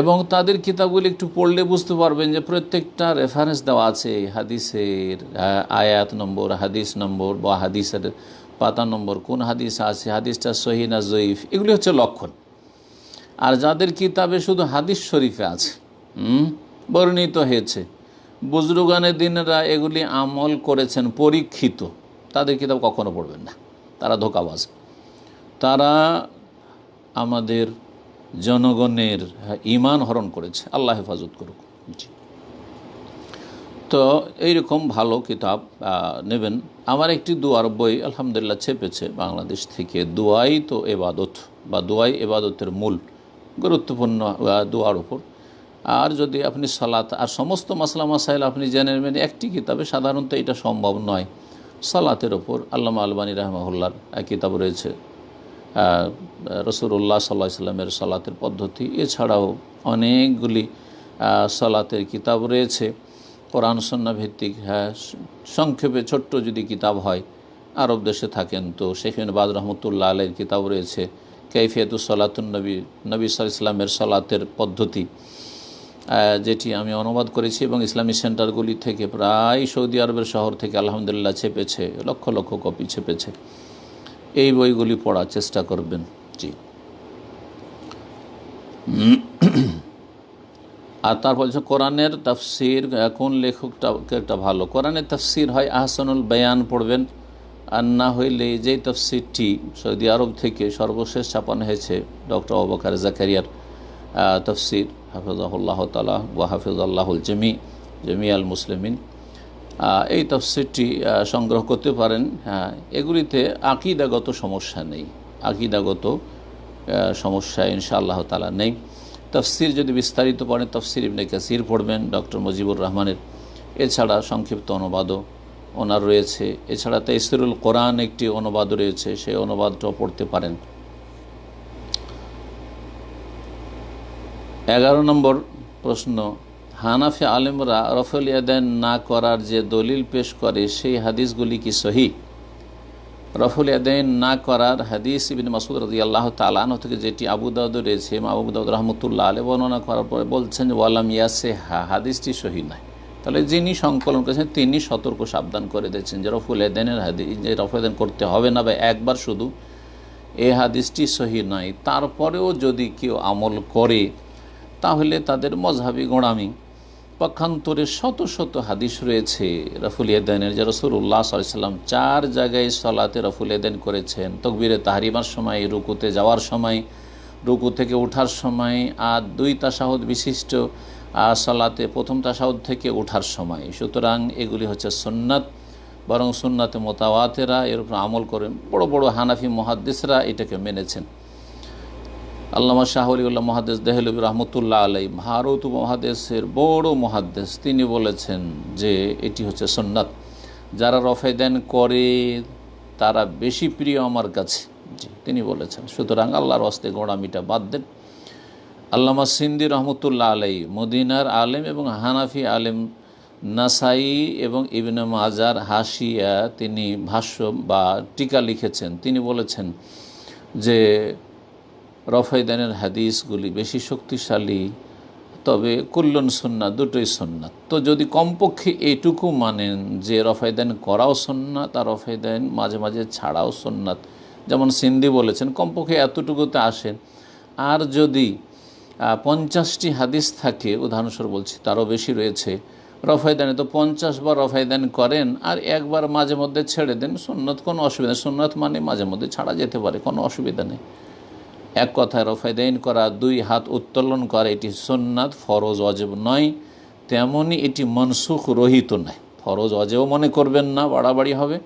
এবং তাদের কিতাবগুলি একটু পড়লে বুঝতে পারবেন যে প্রত্যেকটা রেফারেন্স দেওয়া আছে, হাদিসের আয়াত নম্বর, হাদিস নম্বর বা হাদিসের পাতা নম্বর, কোন হাদিস আছে, হাদিসটা সহি না জয়ীফ, এগুলি হচ্ছে লক্ষণ। আর যাদের কিতাবে শুধু হাদিস শরীফে আছে, বর্ণিত হয়েছে, বুজরুগানের দিনরা এগুলি আমল করেছেন, পরীক্ষিত, তাদের কিতাব কখনো পড়বেন না, তারা ধোঁকাবাজ। তারা আমাদের জনগণের ঈমান হরণ করেছে, আল্লাহ হেফাজত করুক। জি, তো এইরকম ভালো কিতাব নেবেন। আমার একটি দুয়ার বই আলহামদুলিল্লাহ ছেপেছে বাংলাদেশ থেকে, দোয়াই তো এবাদত বা দোয়াই এবাদতের মূল, গুরুত্বপূর্ণ দোয়ার উপর। আর যদি আপনি সালাত আর সমস্ত মাসলা মাসাইল আপনি জেনে নেবেন একটি কিতাবে, সাধারণত এটা সম্ভব নয়। সালাতের ওপর আল্লামা আলবানী রাহমাহুল্লাহর কিতাব রয়েছে, রাসূলুল্লাহ সাল্লাল্লাহু আলাইহি ওয়াসাল্লামের সালাতের পদ্ধতি। এছাড়াও অনেকগুলি সালাতের কিতাব রয়েছে কোরআন সুন্নাহ ভিত্তিক। সংক্ষেপে ছোট্ট যদি কিতাব হয়, আরব দেশে থাকেন তো শেখ ইবনে বাজ রহমতুল্লাহ আলাইহির কিতাব রয়েছে কাইফিয়াতুস সালাতুন নবী, নবী সাল্লাল্লাহু আলাইহি ওয়াসাল্লামের সালাতের পদ্ধতি, যেটি আমি অনুবাদ করেছি এবং ইসলামী সেন্টারগুলি থেকে প্রায় সৌদি আরবের শহর থেকে আলহামদুলিল্লাহ ছেপেছে, লক্ষ লক্ষ কপি ছেপেছে। এই বইগুলি পড়ার চেষ্টা করবেন। জি, আর তারপর কোরআনের তাফসির কোন লেখকটা ভালো। কোরআনের তাফসির হয় আহসানুল বায়ান পড়বেন, আর না হইলে যেই তাফসিরটি সৌদি আরব থেকে সর্বশেষ ছাপানো হয়েছে ডক্টর আবু বকর জাকারিয়ার তাফসির, হাফিজাহুল্লাহ তাআলা ওয়া হাফিজাল্লাহুল জমি আল মুসলিমিন, এই তাফসিরটি সংগ্রহ করতে পারেন। এগুলিতে আকিদাগত সমস্যা নেই, আকিদাগত সমস্যা ইনশাআল্লাহ তাআলা নেই। তাফসির যদি বিস্তারিত পড়েন, তাফসির ইবনে কাসির পড়বেন ডক্টর মুজিবুর রহমানের। এছাড়া সংক্ষিপ্ত অনুবাদও ওনার রয়েছে। এছাড়া তাইসিরুল কোরআন একটি অনুবাদ রয়েছে, সেই অনুবাদটাও পড়তে পারেন। 11 নম্বর প্রশ্ন, হানাফি আলেমরা রফুল ইয়াদাইন না করার যে দলিল পেশ করে সেই হাদিসগুলি কি সহি? রফুল ইয়াদাইন না করার হাদিস ইবনে মাসউদ রাদিয়াল্লাহু তাআলা আনহু থেকে যেটি আবু দাউদ রয়েছে, আবু দাউদ রাহমাতুল্লাহ আলাইহি বর্ণনা করার পরে বলছেন ওয়ালাম ইয়াসিহা, হাদিসটি সহি নয়। তাহলে যিনি সংকলন করেছেন তিনি সতর্ক সাবধান করে দিয়েছেন যে রফুল ইয়াদাইনের হাদিস, যে রফুল ইয়াদাইন করতে হবে না বা একবার শুধু, এই হাদিসটি সহি নয়। তারপরেও যদি কেউ আমল করে তাহলে তাদের মজহাবি গোঁড়ামি। পক্ষান্তরে শত শত হাদিস রয়েছে রফুল ইয়াদাইনের, যে রাসূলুল্লাহ সাল্লাল্লাহু আলাইহি ওয়াসাল্লাম 4 জায়গায় সালাতে রফুল ইয়াদাইন করেছেন, তাকবীরে তাহরিমার সময়, রুকুতে যাওয়ার সময়, রুকু থেকে ওঠার সময়, আর 2 তাশাহুদ বিশিষ্ট সালাতে প্রথম তাশাহুদ থেকে ওঠার সময়। সুতরাং এগুলি হচ্ছে সুন্নাত, বরং সুন্নাতে মুতাওয়াতিরা, এর উপর আমল করেন। বড় বড় হানাফি মুহাদ্দিসরা এটাকে মেনেছেন। আল্লামা শাহ ওলিউল্লাহ মুহাদ্দিস দেহলভী রহমতুল্লাহ আলাইহি, ভারত উপমহাদেশের বড় মুহাদ্দিস, তিনি বলেছেন যে এটি হচ্ছে সুন্নাত। যারা রফেদান করে তারা বেশি প্রিয় আমার কাছে, জি তিনি বলেছেন। সুতরাং আল্লাহর ওয়াস্তে গোঁড়ামিটা বাদ দেন। আল্লামা সিন্দি রহমতুল্লাহ আলাইহি মদিনার আলেম এবং হানাফি আলেম, নাসাই এবং ইবনে মাজার হাশিয়া তিনি ভাষ্য বা টিকা লিখেছেন। তিনি বলেছেন যে রফায়দানের হাদিসগুলি বেশি শক্তিশালী, তবে কুল্লুন সুন্নাত, দুটোই সুন্নাত। তো যদি কমপক্ষে এইটুকু মানেন যে রফায়দান করাও সুন্নাত আর রফায়দান মাঝে মাঝে ছাড়াও সুন্নাত, যেমন সিন্দি বলেছেন, কমপক্ষে এতটুকুতে আসেন। আর যদি 50টি হাদিস থাকে, উদাহরণস্বরূপ বলছি, তারও বেশি রয়েছে, রফায়দানি তো 50 বার রফায়দানি করেন আর একবার মাঝে মধ্যে ছেড়ে দেন, সুন্নত কোনো অসুবিধা নেই। সুন্নত মানে মাঝে মধ্যে ছাড়া যেতে পারে, কোনো অসুবিধা নেই। এক কথায় রফায়দাইন করা, 2 হাত উত্তোলন করা, এটি সুন্নাত, ফরজ ওয়াজিব নয়। তেমনি এটি মনসুখ রহিত নয়। ফরজ ওয়াজিবও মনে করবেন না, বাড়াবাড়ি হবে।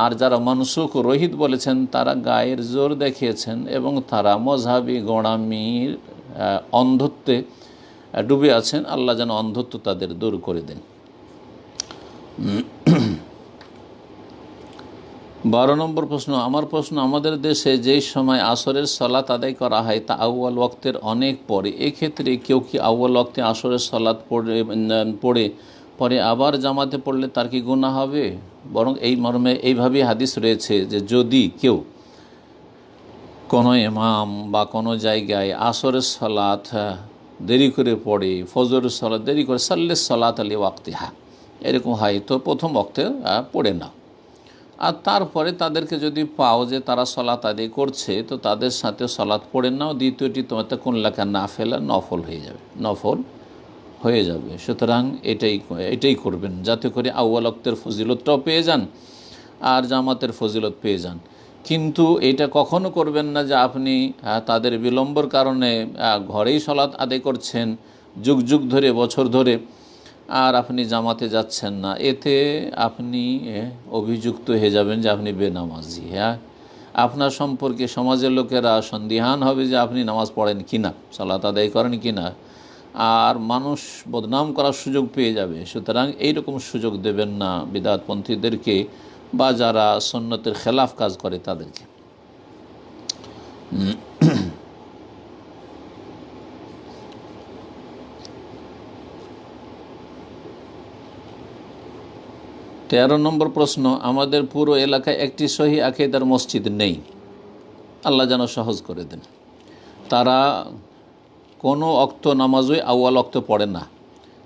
আর যারা মনসুখ রহিত বলেছেন তারা গায়ের জোর দেখিয়েছেন এবং তারা মজহাবি গোঁড়ামির অন্ধত্বে ডুবে আছেন। আল্লাহ যেন অন্ধত্ব তাদের দূর করে দেন। 12 নম্বর প্রশ্ন। আমার প্রশ্ন, আমাদের দেশে যেই সময় আসরের সালাত আদায় করা হয় তা আউয়াল ওয়াক্তের অনেক পরে। এক্ষেত্রে কেউ কি আউয়াল ওয়াক্তে আসরের সালাত পড়ে পরে আবার জামাতে পড়লে তার কি গুনাহ হবে? বরং এই মর্মে এইভাবেই হাদিস রয়েছে যে যদি কেউ কোনো ইমাম বা কোনো জায়গায় আসরের সালাত দেরি করে পড়ে, ফজরের সালাত দেরি করে, সাল্লে সালাত আলি ওয়াক্তিহা এরকম হয়, তো প্রথম ওয়াক্তে পড়ে নাও। আর তারপরে তাদেরকে যদি পাও যে তারা সালাত আদায় করছে তো তাদের সাথে সালাত পড়ে নাও। দ্বিতীয়টি তোমার কুনলাকা নাফেলা, নফল হয়ে যাবে, নফল হয়ে যাবে। সুতরাং এটাই করবেন যাতে করে আউয়াল ওয়াক্তের ফজিলতটাও পেয়ে যান আর জামাতের ফজিলত পেয়ে যান। কিন্তু এটা কখনো করবেন না যে আপনি তাদের বিলম্বর কারণে ঘরেই সালাত আদায় করছেন যুগ যুগ ধরে, বছর ধরে, আর আপনি জামাতে যাচ্ছেন না। এতে আপনি অভিযুক্ত হয়ে যাবেন যে আপনি বেনামাজি। হ্যাঁ, আপনার সম্পর্কে সমাজের লোকেরা সন্দিহান হবে যে আপনি নামাজ পড়েন কিনা, সালাত আদায় করেন কিনা, আর মানুষ বদনাম করার সুযোগ পেয়ে যাবে। সুতরাং এইরকম সুযোগ দেবেন না বিদআতপন্থীদেরকে বা যারা সুন্নতের খেলাফ কাজ করে তাদেরকে। 13 নম্বর প্রশ্ন। আমাদের পুরো এলাকায় একটি সহি আকীদার মসজিদ নেই, আল্লাহ যেন সহজ করে দেন। তারা কোনো অক্ত নামাজই আউয়াল অক্ত পড়ে না,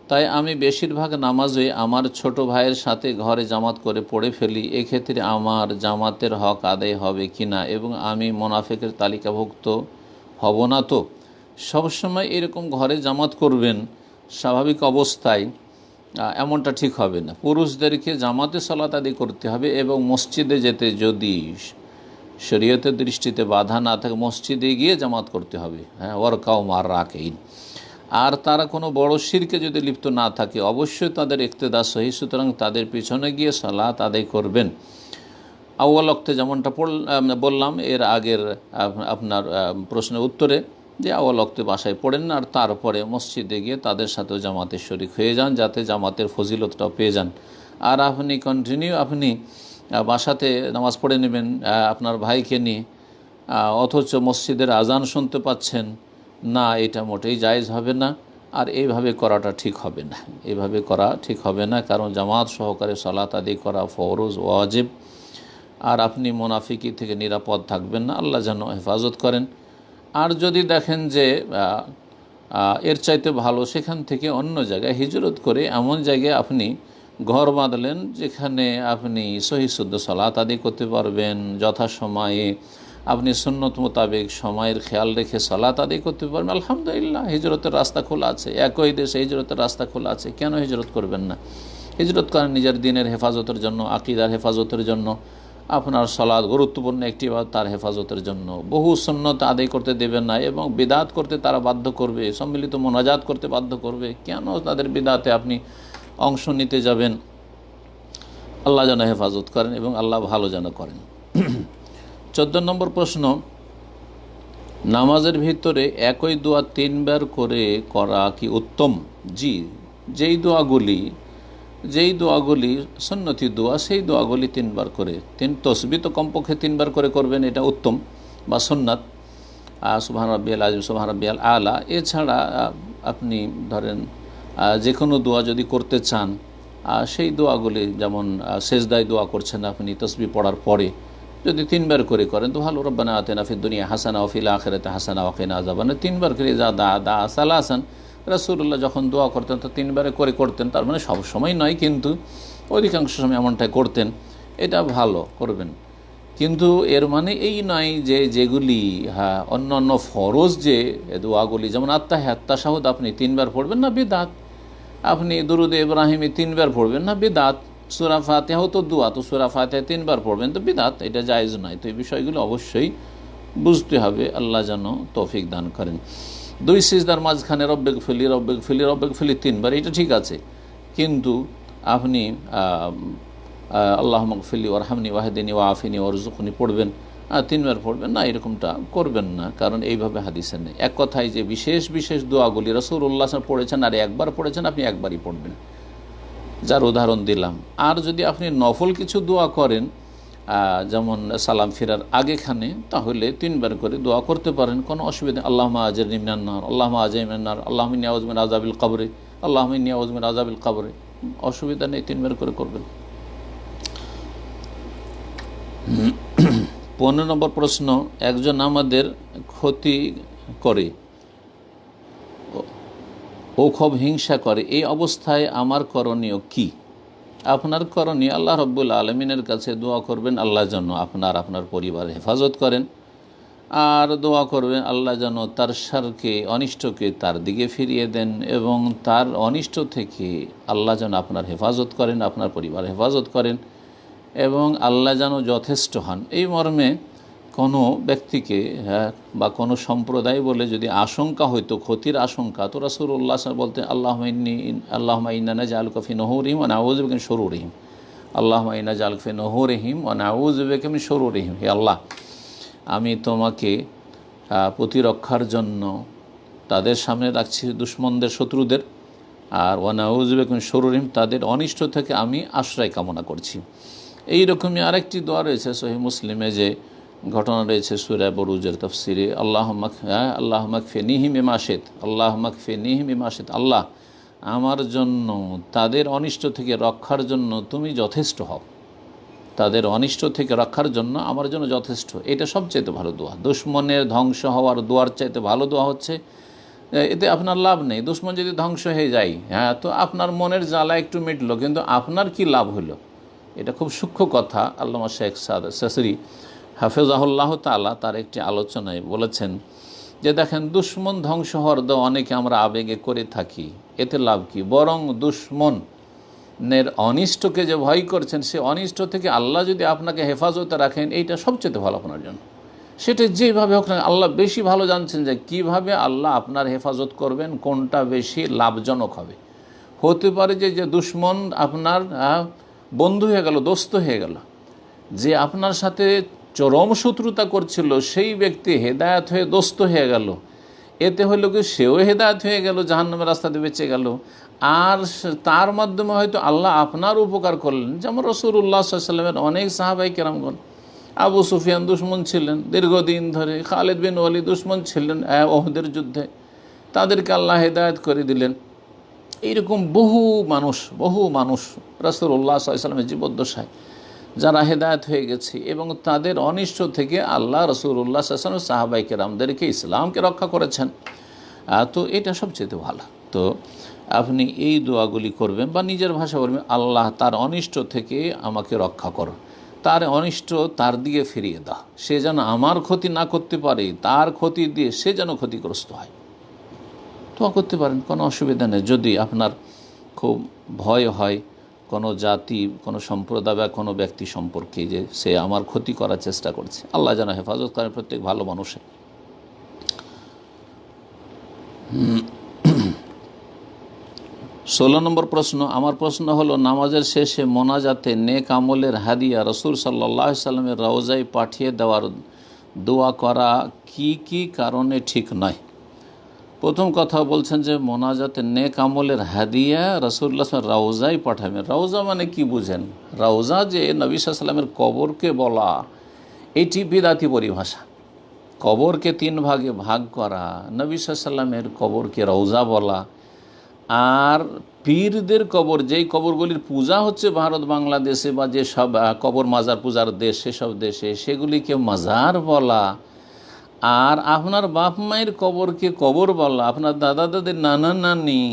তাই আমি বেশিরভাগ নামাজই আমার ছোট ভাইয়ের সাথে ঘরে জামাত করে পড়ে ফেলি। এক্ষেত্রে আমার জামাতের হক আদায় হবে কিনা এবং আমি মুনাফিকের তালিকাভুক্ত হব না তো? সবসময় এরকম ঘরে জামাত করবেন স্বাভাবিক অবস্থায় এমনটা ঠিক হবে না। পুরুষদেরকে জামাতে সালাত আদায় করতে হবে এবং মসজিদে যেতে যদি শরীয়তের দৃষ্টিতে বাধা না থাকে মসজিদে গিয়ে জামাত করতে হবে। হ্যাঁ, ওয়ারকাউ মার রাকিন। আর তারা কোনো বড় শিরকে যদি লিপ্ত না থাকে অবশ্যই তাদের ইক্তেদা সহি, সুতরাং তাদের পিছনে গিয়ে সালাত আদায় করবেন। আউয়াল ওয়াক্তে যেমনটা বললাম এর আগের আপনার প্রশ্নের উত্তরে, যে আউয়াল ওয়াক্তে বাসায় পড়েন না আর তারপরে মসজিদে গিয়ে তাদের সাথেও জামাতের শরীক হয়ে যান যাতে জামাতের ফজিলতটাও পেয়ে যান। আর আপনি কন্টিনিউ আপনি বাসাতে নামাজ পড়ে নেবেন আপনার ভাইকে নিয়ে, অথচ মসজিদের আজান শুনতে পাচ্ছেন না, এটা মোটেই জায়েজ হবে না। আর এইভাবে করাটা ঠিক হবে না, এইভাবে করা ঠিক হবে না, কারণ জামাত সহকারে সালাত আদায় করা ফরজ ওয়াজিব। আর আপনি মুনাফিকি থেকে নিরাপদ থাকবেন না, আল্লাহ যেন হেফাজত করেন। আর যদি দেখেন যে এর চাইতে ভালো, সেখান থেকে অন্য জায়গায় হিজরত করে এমন জায়গায় আপনি ঘর বাঁধলেন যেখানে আপনি সহি শুদ্ধ সালাত আদায় করতে পারবেন, যথাসময়ে আপনি সুন্নত মোতাবেক সময়ের খেয়াল রেখে সালাত আদায় করতে পারবেন, আলহামদুলিল্লাহ, হিজরতের রাস্তা খোলা আছে। একই দেশে হিজরতের রাস্তা খোলা আছে, কেন হিজরত করবেন না? হিজরত করেন নিজের দিনের হেফাজতের জন্য, আকীদার হেফাজতের জন্য, আপনার সালাত গুরুত্বপূর্ণ একটি তার হেফাজতের জন্য। বহু সুন্নত আদায় করতে দেবেন না এবং বিদাত করতে তারা বাধ্য করবে, সম্মিলিত মোনাজাত করতে বাধ্য করবে। কেন তাদের বিদাতে আপনি অংশ নিতে যাবেন? আল্লাহ যেন হেফাজত করেন এবং আল্লাহ ভালো যেন করেন। 14 নম্বর প্রশ্ন। নামাজের ভিতরে একই দোয়া 3 বার করে করা কি উত্তম? জি, যেই দোয়াগুলি সুন্নতি দোয়া সেই দোয়াগুলি 3 বার করে, 3 তসবিহ তো কমপক্ষে 3 বার করে করবেন, এটা উত্তম বা সুন্নাত। সুবহান রাব্বিয়াল আযীম, সুবহান রাব্বিয়াল আলা। এছাড়া আপনি ধরেন যে কোনো দোয়া যদি করতে চান সেই দোয়াগুলি, যেমন সেজদায় দোয়া করছেন আপনি তসবিহ পড়ার পরে, যদি 3 বার করে করেন তো ভালো। রব্বানা আতিনা ফিদ দুনিয়া হাসানা ওয়া ফিল আখিরাতি হাসানা ওয়া কিনা আযাবান। 3 বার করে যা দা সালাসান, রাসূলুল্লাহ যখন দোয়া করতেন তো 3 বারে করে করতেন। তার মানে সব সময় নয়, কিন্তু অধিকাংশ সময় এমনটাই করতেন। এটা ভালো করবেন, কিন্তু এর মানে এই নয় যে যেগুলি অন্যান্য ফরজ যে দোয়াগুলি যেমন আত্তাহিয়াত তাশাহুদ আপনি 3 বার পড়বেন না, বিদআত। আপনি দুরুদে ইব্রাহিমী 3 বার পড়বেন না, বিদাত। সূরা ফাতিহাও তো দোয়া, তো সূরা ফাতিহা 3 বার পড়বেন তো বিদাত, এটা জায়েজ নয়। তো এই বিষয়গুলো অবশ্যই বুঝতে হবে। আল্লাহ যেন তৌফিক দান করেন। 2 সিজদার মাঝখানে রব্বিক ফিলি রব্বিক ফিলি রব্বিক ফিলি 3 বার, এটা ঠিক আছে, কিন্তু আপনি আল্লাহুম্মা গফিরলি ওয়ারহামনি ওয়াহদিনি ওয়াআফিনি ওয়ারযুকনি পড়বেন, 3 বার পড়বেন না, এরকমটা করবেন না, কারণ এইভাবে হাদিসে নেই। এক কথায় যে বিশেষ বিশেষ দোয়াগুলি রাসূলুল্লাহ সাল্লাল্লাহু আলাইহি ওয়াসাল্লাম পড়েছেন আর একবার পড়েছেন, আপনি একবারই পড়বেন, যার উদাহরণ দিলাম। আর যদি আপনি নফল কিছু দোয়া করেন, যেমন সালাম ফেরার আগেখানে, তাহলে 3 বার করে দোয়া করতে পারেন, কোনো অসুবিধা। আল্লাহুম্মা আজিরনি মিনান নার, আল্লাহুম্মা আজিরনি মিনান নার, আল্লাহুম্মা ইন্নী আউযু মিন আযাবিল কবরে, আল্লাহুম্মা ইন্নী আউযু মিন আযাবিল কবরে, অসুবিধা নেই, 3 বার করে করবেন। 15 নম্বর প্রশ্ন, একজন আমাদের ক্ষতি করে ও খুব হিংসা করে, এই অবস্থায় আমার করণীয় কি? আপনার করণীয় আল্লাহ রাব্বুল আলামিনের কাছে দোয়া করবেন, আল্লাহ যেন আপনার পরিবারের হেফাজত করেন, আর দোয়া করবেন আল্লাহ যেন তার শারকে, অনিষ্টকে তার দিকে ফিরিয়ে দেন, এবং তার অনিষ্ট থেকে আল্লাহ যেন আপনার হেফাজত করেন, আপনার পরিবারের হেফাজত করেন, এবং আল্লাহ যেন যথেষ্ট হন। এই মর্মে কোনো ব্যক্তিকে বা কোনো সম্প্রদায় বলে যদি আশঙ্কা হইতো, ক্ষতির আশঙ্কা, তো রাসূলুল্লাহ বলতে আল্লাহুম্মা ইন্না নাজআলুকা ফি নুহুরিহিম ওয়া নাউযু বিকা মিন শুরুরিহিম, আল্লাহুম্মা ইন্না নাজআলুকা ফি নুহুরিহিম ওয়া নাউযু বিকা মিন শুরুরিহিম, হে আল্লাহ, আমি তোমাকে প্রতিরক্ষার জন্য তাদের সামনে রাখছি, দুশ্মনদের, শত্রুদের, আর ওয়া নাউযু বিকা মিন শুরুরিহিম, তাদের অনিষ্ট থেকে আমি আশ্রয় কামনা করছি। এই রকমই আরেকটি দোয়া রয়েছে সহিহ মুসলিমে, যে ঘটনা রয়েছে সূরা বুরুজের তাফসিরে, আল্লাহুম্মা কফিনিহিম বিমা শিত, আল্লাহুম্মা কফিনিহিম বিমা শিত, আল্লাহ আমার জন্য তাদের অনিষ্ট থেকে রক্ষার জন্য তুমি যথেষ্ট হও, তাদের অনিষ্ট থেকে রক্ষার জন্য আমার জন্য যথেষ্ট। এটা সবচাইতে ভালো দোয়া। দুশ্মনের ধ্বংস হওয়ার দোয়ার চাইতে ভালো দোয়া হচ্ছে, এতে আপনার লাভ নেই। দুশ্মন যদি ধ্বংস হয়ে যায়, তো আপনার মনের জ্বালা একটু মিটলো, কিন্তু আপনার কি লাভ হলো? এটা খুব সূক্ষ্ম কথা। আল্লামা শেখ সাদ শাসরি হাফেজাহুল্লাহ তাআলা তার একটি আলোচনায় বলেছেন যে, দেখেন, দুশ্মন ধ্বংস হওয়ার দোয়া অনেকে আমরা আবেগে করে থাকি, এতে লাভ কি? বরং দুশ্মনের অনিষ্টকে যে ভয় করছেন, সে অনিষ্ট থেকে আল্লাহ যদি আপনাকে হেফাজতে রাখেন, এইটা সবচেয়ে ভালো আপনার জন্য। সেটা যেভাবে হোক না, আল্লাহ বেশি ভালো জানছেন যে কিভাবে আল্লাহ আপনার হেফাজত করবেন, কোনটা বেশি লাভজনক হবে। হতে পারে যে দুশ্মন আপনার বন্ধু হয়ে গেল, দোস্ত হয়ে গেল, যে আপনার সাথে চরম শত্রুতা করছিল, সেই ব্যক্তি হেদায়েত হয়ে দোস্ত হয়ে গেল। এতে হলো কি, সেও হেদায়েত হয়ে গেল, জাহান্নামের রাস্তাতে বেঁচে গেল, আর তার মাধ্যমে হয়তো আল্লাহ আপনার উপকার করলেন। যেমন রাসূলুল্লাহ সাল্লাল্লাহু আলাইহি ওয়াসাল্লামের অনেক সাহাবায়ে কেরামগণ, আবু সুফিয়ান দুশমন ছিলেন দীর্ঘদিন ধরে, খালিদ বিন ওয়ালিদ দুশমন ছিলেন উহুদের যুদ্ধে, তাদেরকে আল্লাহ হেদায়েত করে দিলেন। এইরকম বহু মানুষ রাসূলুল্লাহ সাল্লাল্লাহু আলাইহি ওয়াসাল্লামের জীবদ্দশায় যারা হেদায়েত হয়ে গেছে, এবং তাদের অনিষ্ট থেকে আল্লাহ রাসূলুল্লাহ সাল্লাল্লাহু আলাইহি ওয়াসাল্লাম সাহাবায়ে কেরামদেরকে, ইসলামকে রক্ষা করেছেন। তো এটা সবচেয়ে ভালো। তো আপনি এই দোয়াগুলি করবেন, বা নিজের ভাষা বলবেন, আল্লাহ তার অনিষ্ট থেকে আমাকে রক্ষা করো, তার অনিষ্ট তার দিকে ফিরিয়ে দাও, সে যেন আমার ক্ষতি না করতে পারে, তার ক্ষতি দিয়ে সে যেন ক্ষতিগ্রস্ত হয়। দোয়া করতে পারেন, কোনো অসুবিধা নেই। যদি আপনার খুব ভয় হয় কোনো জাতি, কোনো সম্প্রদায় বা কোনো ব্যক্তি সম্পর্কে, যে সে আমার ক্ষতি করার চেষ্টা করছে, আল্লাহ যেন হেফাজত করেন প্রত্যেক ভালো মানুষের। 16 নম্বর প্রশ্ন, আমার প্রশ্ন হলো, নামাজের শেষে মোনাজাতে নেক আমলের হাদিয়া রাসূল সাল্লাল্লাহু আলাইহি সাল্লামের রওজায় পাঠিয়ে দেওয়ার দোয়া করা কি কি কারণে ঠিক নয়? প্রথম কথা বলছেন যে মোনাজাতে নেক আমলের হাদিয়া রাসূলুল্লাহ রওজায় পাঠাবেন। রওজা মানে কি বুঝেন? রওজা যে নবী সাল্লাল্লাহু আলাইহি সাল্লামের কবরকে বলা, এটি বিদআতি পরিভাষা। কবরকে 3 ভাগে ভাগ করা, নবী সাল্লাল্লাহু আলাইহি সাল্লামের কবরকে রওজা বলা, আর পীরদের কবর, যেই কবরগুলির পূজা হচ্ছে ভারত বাংলাদেশে বা যে সব কবর মাজার পূজার দেশ, সেসব দেশে, সেগুলিকে মাজার বলা। আর আপনার বাপ মায়ের কবরকে কবর বলা, আপনার দাদা দাদির, নানা নানি,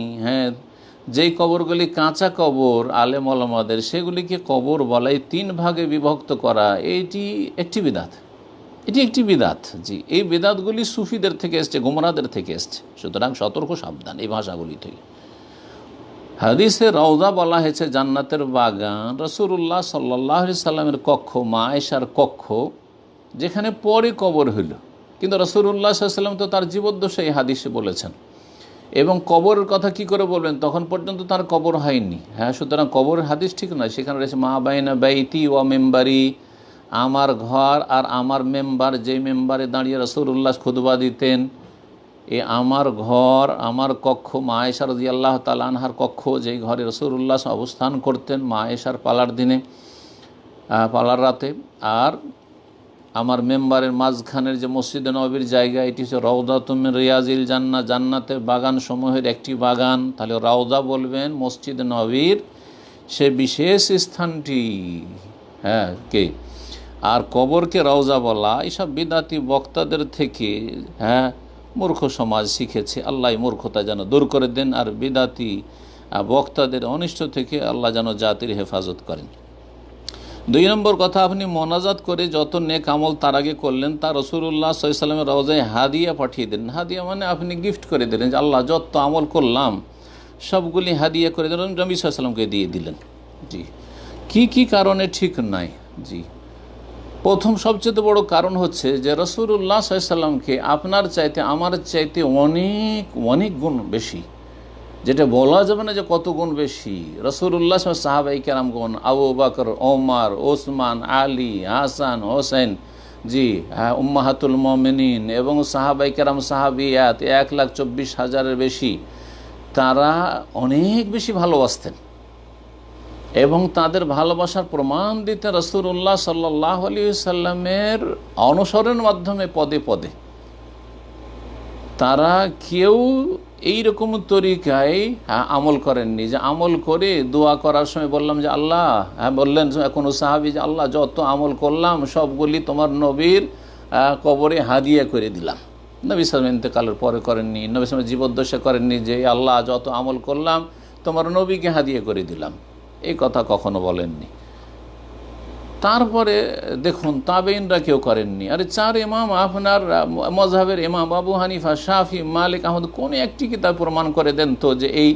যেই কবরগুলি কাঁচা কবর আলেম ওলামাদের, সেগুলিকে কবর বলা। এই 3 ভাগে বিভক্ত করা, এটি একটি বিদআত, এটি একটি বিদআত। জি, এই বিদআতগুলি সুফিদের থেকে এসছে, গোমরাদের থেকে এসছে। সুতরাং সতর্ক, সাবধান এই ভাষাগুলি থেকে। হাদিসে রওজা বলা হয়েছে জান্নাতের বাগান। রাসূলুল্লাহ সাল্লাল্লাহু আলাইহি সাল্লামের কক্ষ, মা আয়েশার কক্ষ, যেখানে পরে কবর হইল। কিন্তু রাসূলুল্লাহ সাল্লাল্লাহু আলাইহি সাল্লাম তো তার জীবদ্দশায় এই হাদিসে বলেছেন, এবং কবরের কথা কি করে বলবেন, তখন পর্যন্ত তার কবর হয়নি। হ্যাঁ, সুতরাং কবরের হাদিস ঠিক নয়। সেখানে রয়েছে মা বাইনা বাইতি ওয়া মেম্বারি, আমার ঘর আর আমার মেম্বার, যে মেম্বারে দাঁড়িয়ে রাসূলুল্লাহ খুতবা দিতেন, এ আমার ঘর, আমার কক্ষ, মা আয়েশা রাদিয়াল্লাহু তাআলা আনহার কক্ষ, যেই ঘরে রাসূলুল্লাহ অবস্থান করতেন মা আয়েশার পালার দিনে, পালার রাতে। আর আমার মেম্বারের মাঝখানের যে মসজিদে নববীর জায়গা, এটি হচ্ছে রওদাতুম মিন রিয়াজিল জান্নাহ, জান্নাতের বাগান সমূহের একটি বাগান। তাহলে রওদা বলবেন মসজিদে নববীর সে বিশেষ স্থানটি, হ্যাঁ কে। আর কবরকে রওজা বলা, এসব বিদাতি বক্তাদের থেকে হ্যাঁ মূর্খ সমাজ শিখেছে। আল্লাহ মূর্খতা যেন দূর করে দেন, আর বিদাতি বক্তাদের অনিষ্ট থেকে আল্লাহ যেন জাতির হেফাজত করেন। 2 নম্বর কথা, আপনি মোনাজাত করে যত নেক আমল তার আগে করলেন তা রাসূলুল্লাহ সাল্লাল্লাহু আলাইহি ওয়াসাল্লামের রওজায় হাদিয়া পাঠিয়ে দিলেন। হাদিয়া মানে আপনি গিফট করে দিলেন, যে আল্লাহ যত আমল করলাম সবগুলি হাদিয়া করে দিলেন, নবী সাল্লাল্লাহু আলাইহি ওয়াসাল্লামকে দিয়ে দিলেন। জি, কি কারণে ঠিক নাই? জি, প্রথম সবচেয়ে বড় কারণ হচ্ছে যে রাসূলুল্লাহ সাল্লাল্লাহু আলাইহি ওয়াসাল্লামকে আপনার চাইতে আমার চাইতে অনেক অনেক গুণ বেশি, যেটা বলা যাবে না যে কত গুণ বেশি। রাসূলুল্লাহ সাহাবায়ে কেরামগণ, আবু বকর, ওমর, ওসমান, আলী, হাসান, হোসেন, জি হ্যাঁ, উম্মাহাতুল মুমিনিন এবং সাহাবায়ে কেরাম, সাহাবিয়াত 1,24,000-এর বেশি, তারা অনেক বেশি ভালোবাসতেন এবং তাদের ভালোবাসার প্রমাণ দিতে রাসূলুল্লাহ সাল্লাল্লাহু আলাইহি ওয়াসাল্লামের অনুসরণের মাধ্যমে পদে পদে। তারা কেউ এই রকম তরিকায় আমল করেননি, যে আমল করে দোয়া করার সময় বললাম যে আল্লাহ, হ্যাঁ বললেন কোনো সাহাবী যে আল্লাহ যত আমল করলাম সবগুলি তোমার নবীর কবরে হাদিয়া করে দিলাম। নবী সাল্লাল্লাহু ইন্তেকালের পরে করেননি, নবী সাল্লাল্লাহু জীবদ্দশা করেননি যে আল্লাহ যত আমল করলাম তোমার নবীকে হাদিয়া করে দিলাম, এই কথা কখনো বলেননি। তারপরে দেখুন তাবেইনরা কেউ করেননি। আরে 4 ইমাম, আপনার মযহাবের ইমাম আবু হানিফা, শাফি, মালিক, আহমদ, কোনো একটি কিতাব প্রমাণ করে দেন তো যে এই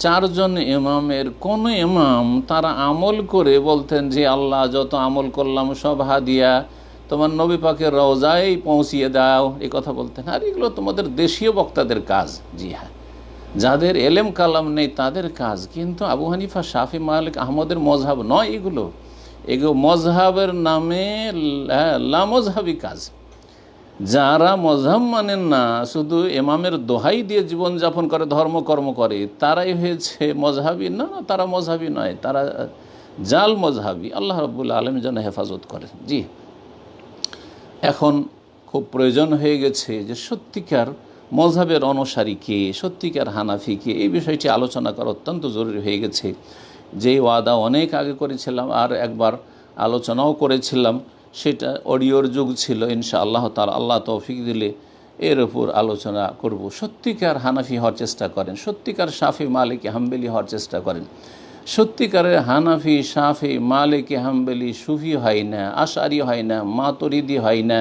4 জন ইমামের কোন ইমাম তারা আমল করে বলতেন যে আল্লাহ যত আমল করলাম সব হাদিয়া তোমার নবী পাকের রওজায় পৌঁছিয়ে দাও, এই কথা বলতেন। আর এগুলো তোমাদের দেশীয় বক্তাদের কাজ। জি হ্যাঁ, যাদের এলেম কালাম নেই তাদের কাজ, কিন্তু আবু হানিফা, শাফি, মালিক, আহমদের মযহাব নয় এগুলো। এগুলো মযহাবের নামে লামযহাবি কাজ। যারা মযহাব মানেন না, শুধু ইমামের দোহাই দিয়ে জীবনযাপন করে, ধর্মকর্ম করে, তারাই হয়েছে মযহাবি। না, তারা মযহাবি নয়, তারা জাল মযহাবি। আল্লাহ রাব্বুল আলামিন যেন হেফাজত করেন। জি, এখন খুব প্রয়োজন হয়ে গেছে যে সত্যিকার মযহাবের অনুসারী কে, সত্যিকার হানাফি কে, এই বিষয়টি আলোচনা করা অত্যন্ত জরুরি হয়ে গেছে। যেই ওয়াদা অনেক আগে করেছিলাম আর একবার আলোচনাও করেছিলাম, সেটা অডিওর যুগ ছিল। ইনশাআল্লাহ তাআলা আল্লাহ তৌফিক দিলে এর উপর আলোচনা করব। সত্যিকার হানাফি হওয়ার চেষ্টা করেন, সত্যিকার শাফি, মালিকি, হাম্বলি হওয়ার চেষ্টা করেন। সত্যিকারের হানাফি, শাফি, মালিকি, হাম্বলি সুফি হয় না, আশআরি হয় না, মাতুরিদি হয় না,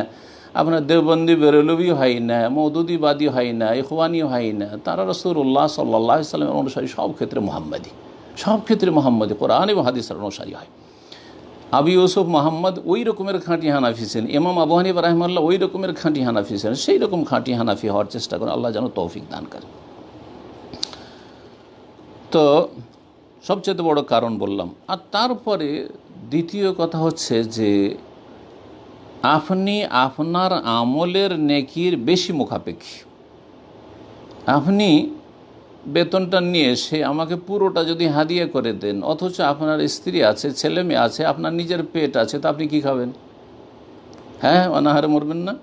আপনার দেওবন্দি, বেরেলভি হয় না, মওদুদিবাদী হয় না, ইখওয়ানি হয় না। তারা রাসূলুল্লাহ সাল্লাল্লাহু আলাইহি ওয়াসাল্লামের অনুসারী, সব ক্ষেত্রে মুহাম্মাদি, সব ক্ষেত্রে মুহাম্মাদি, কোরআন এবং হাদিসের অনুসারী হয়। আবু ইউসুফ মোহাম্মদ ওই রকমের খাঁটি হানাফি ছিলেন, ইমাম আবু হানিফা রাহিমাহুল্লাহ ওই রকমের খাঁটি হানাফি ছিলেন। সেই রকম খাঁটি হানাফি হওয়ার চেষ্টা করেন, আল্লাহ যেন তৌফিক দান করেন। তো সবচেয়ে বড় কারণ বললাম। আর তারপরে দ্বিতীয় কথা হচ্ছে যে আপনি আপনার আমলের নেকির বেশি মুখাপেক্ষী। আপনি বেতনটা নিয়ে এসে আমাকে পুরোটা যদি হাদিয়া করে দেন, অথচ আপনার স্ত্রী আছে, ছেলে মেয়ে আছে, আপনার নিজের পেট আছে, তা আপনি কি খাবেন? হ্যাঁ, অনাহারে মরবেন না?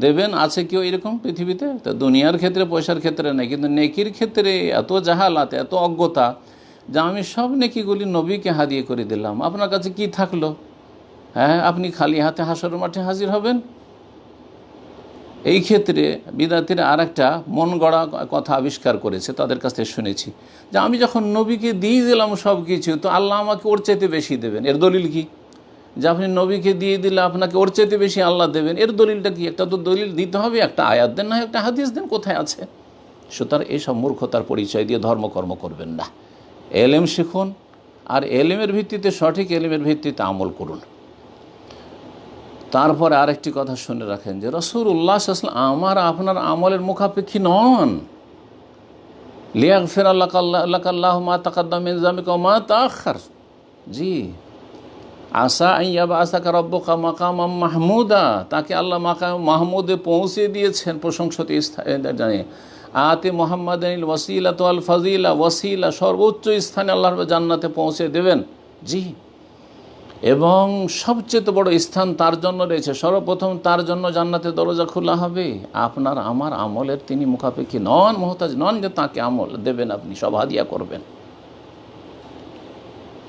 দেবেন? আছে কেউ এরকম পৃথিবীতে? তা দুনিয়ার ক্ষেত্রে, পয়সার ক্ষেত্রে নেই, কিন্তু নেকির ক্ষেত্রে এত জাহালাত, এত অজ্ঞতা যে আমি সব নেকিগুলি নবীকে হাদিয়া করে দিলাম, আপনার কাছে কি থাকলো? হ্যাঁ, আপনি খালি হাতে হাসরের মাঠে হাজির হবেন। এই ক্ষেত্রে বিদাতিরা আর একটা মন গড়া কথা আবিষ্কার করেছে, তাদের কাছ থেকে শুনেছি যে আমি যখন নবীকে দিয়ে দিলাম সব কিছু, তো আল্লাহ আমাকে ওর চাইতে বেশি দেবেন। এর দলিল কি? যে আপনি নবীকে দিয়ে দিলে আপনাকে ওর চাইতে বেশি আল্লাহ দেবেন, এর দলিলটা কি? একটা তো দলিল দিতে হবে, একটা আয়াত দেন, না একটা হাদিস দেন, কোথায় আছে? সুতরাং এইসব মূর্খতার পরিচয় দিয়ে ধর্মকর্ম করবেন না। এলেম শিখুন, আর এলেমের ভিত্তিতে, সঠিক এলেমের ভিত্তিতে আমল করুন। তারপরে আরেকটি কথা শুনে রাখেন যে রাসূলুল্লাহ সাল্লাল্লাহু আলাইহি ওয়াসাল্লাম আমার আপনার আমলের মুখাপেক্ষী নন। লিয়াগফির লাকাল্লাহু মা তাকাদ্দাম মিন যামবিকা ওয়া মা তাআখার। জি, আসা আইয়াবা আসাকা রব্বুকা মাকামাম মাহমুদা, তাকে আল্লাহ মাকাম মাহমুদে পৌঁছে দিয়েছেন প্রশংসিত জানে। আতে মোহাম্মদিন ওয়াসিলা তো আল ফাজিলা, ওয়াসিলা সর্বোচ্চ স্থানে আল্লাহর জান্নাতে পৌঁছে দেবেন। জি, এবং সবচেয়ে বড় স্থান তার জন্য রয়েছে। সর্বপ্রথম তার জন্য জান্নাতের দরজা খোলা হবে। আপনার আমার আমলের তিনি মুখাপেক্ষী নন, মুহতাজ নন যে তাকে আমল দেবেন, আপনি সব হাদিয়া করবেন।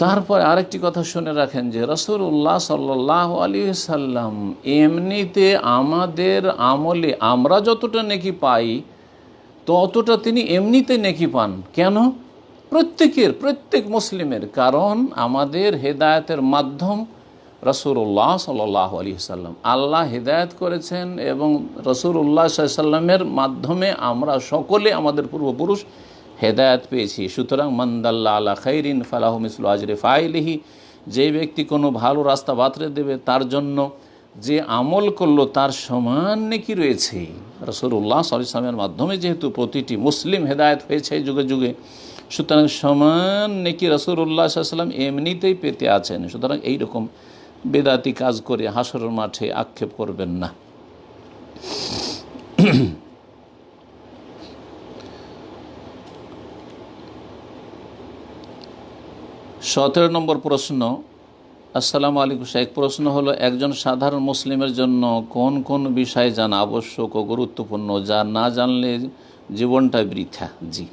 তারপর আরেকটি কথা শুনে রাখেন যে রাসূলুল্লাহ সাল্লাল্লাহু আলাইহি সাল্লাম এমনিতে আমাদের আমলে আমরা যতটা নেকি পাই ততটা তিনি এমনিতে নেকি পান। কেন? প্রত্যেক মুসলিমের, কারণ আমাদের হেদায়েতের মাধ্যম রাসূলুল্লাহ সাল্লাল্লাহু আলাইহি সাল্লাম। আল্লাহ হেদায়েত করেছেন এবং রাসূলুল্লাহ সাল্লাল্লাহু আলাইহি সাল্লামের মাধ্যমে আমরা সকলে আমাদের পূর্বপুরুষ হেদায়েত পেয়েছি। সুতরাং মান দাল্লা আলা খাইরিন ফালাহু মিসলু আজরি ফাইলিহি, যে ব্যক্তি কোনো ভালো রাস্তা বাতলে দেবে তার জন্য যে আমল করলো তার সমান নেকি রয়েছে। রাসূলুল্লাহ সাল্লাল্লাহু আলাইহি সাল্লামের মাধ্যমে যেহেতু প্রতিটি মুসলিম হেদায়েত হয়েছে যুগে যুগে, সুতরাং সমান নেকি রাসূলুল্লাহ সাল্লাল্লাহু আলাইহি সাল্লাম এমনিতেই পেতে আছেন। সুতরাং এইরকম বেদাতি কাজ করে হাসরের মাঠে আক্ষেপ করবেন না। 17 নম্বর প্রশ্ন। আসসালামু আলাইকুম শেখ, প্রশ্ন হলো একজন সাধারণ মুসলিমের জন্য কোন কোন বিষয় জানা আবশ্যক ও গুরুত্বপূর্ণ, যা না জানলে জীবনটা বৃথা? জি,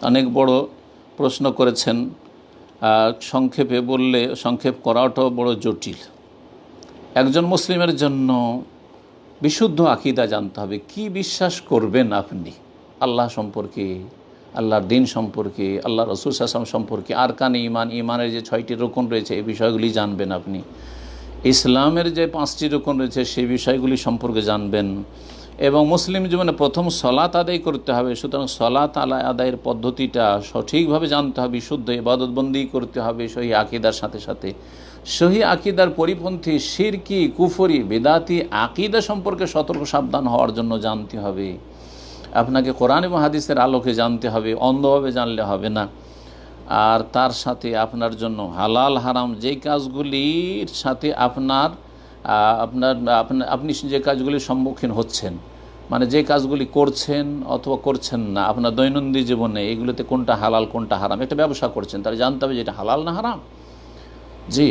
অনেক বড় প্রশ্ন করেছেন। সংক্ষেপে বললে, সংক্ষেপ করাটাও বড় জটিল। একজন মুসলিমের জন্য বিশুদ্ধ আকীদা জানতে হবে। কি বিশ্বাস করবেন আপনি আল্লাহ সম্পর্কে, আল্লাহর দিন সম্পর্কে, আল্লাহ রাসূল সাল্লাল্লাহু আলাইহি ওয়াসাল্লাম সম্পর্কে, আরকানে ঈমান, ঈমানের যে 6টি রকম রয়েছে এই বিষয়গুলি জানবেন আপনি। ইসলামের যে 5টি রকম রয়েছে সেই বিষয়গুলি সম্পর্কে জানবেন। এবং মুসলিম জীবনে প্রথম সলাত আদায় করতে হবে। সুতরাং সলাত আদায়ের পদ্ধতিটা সঠিকভাবে জানতে হবে, বিশুদ্ধ ইবাদতবন্দি করতে হবে সহি আকীদার সাথে সাথে। সহি আকীদার পরিপন্থী শিরকি, কুফরি, বেদাতি আকীদা সম্পর্কে সতর্ক সাবধান হওয়ার জন্য জানতে হবে। আপনাকে কোরআন এবং হাদিসের আলোকে জানতে হবে, অন্ধভাবে জানলে হবে না। আর তার সাথে আপনার জন্য হালাল হারাম যেই কাজগুলির সাথে আপনি যে কাজগুলির সম্মুখীন হচ্ছেন, মানে যে কাজগুলি করছেন অথবা করছেন না আপনার দৈনন্দিন জীবনে, এগুলোতে কোনটা হালাল কোনটা হারাম। একটা ব্যবসা করছেন, তাহলে জানতে হবে যে এটা হালাল না হারাম। জি,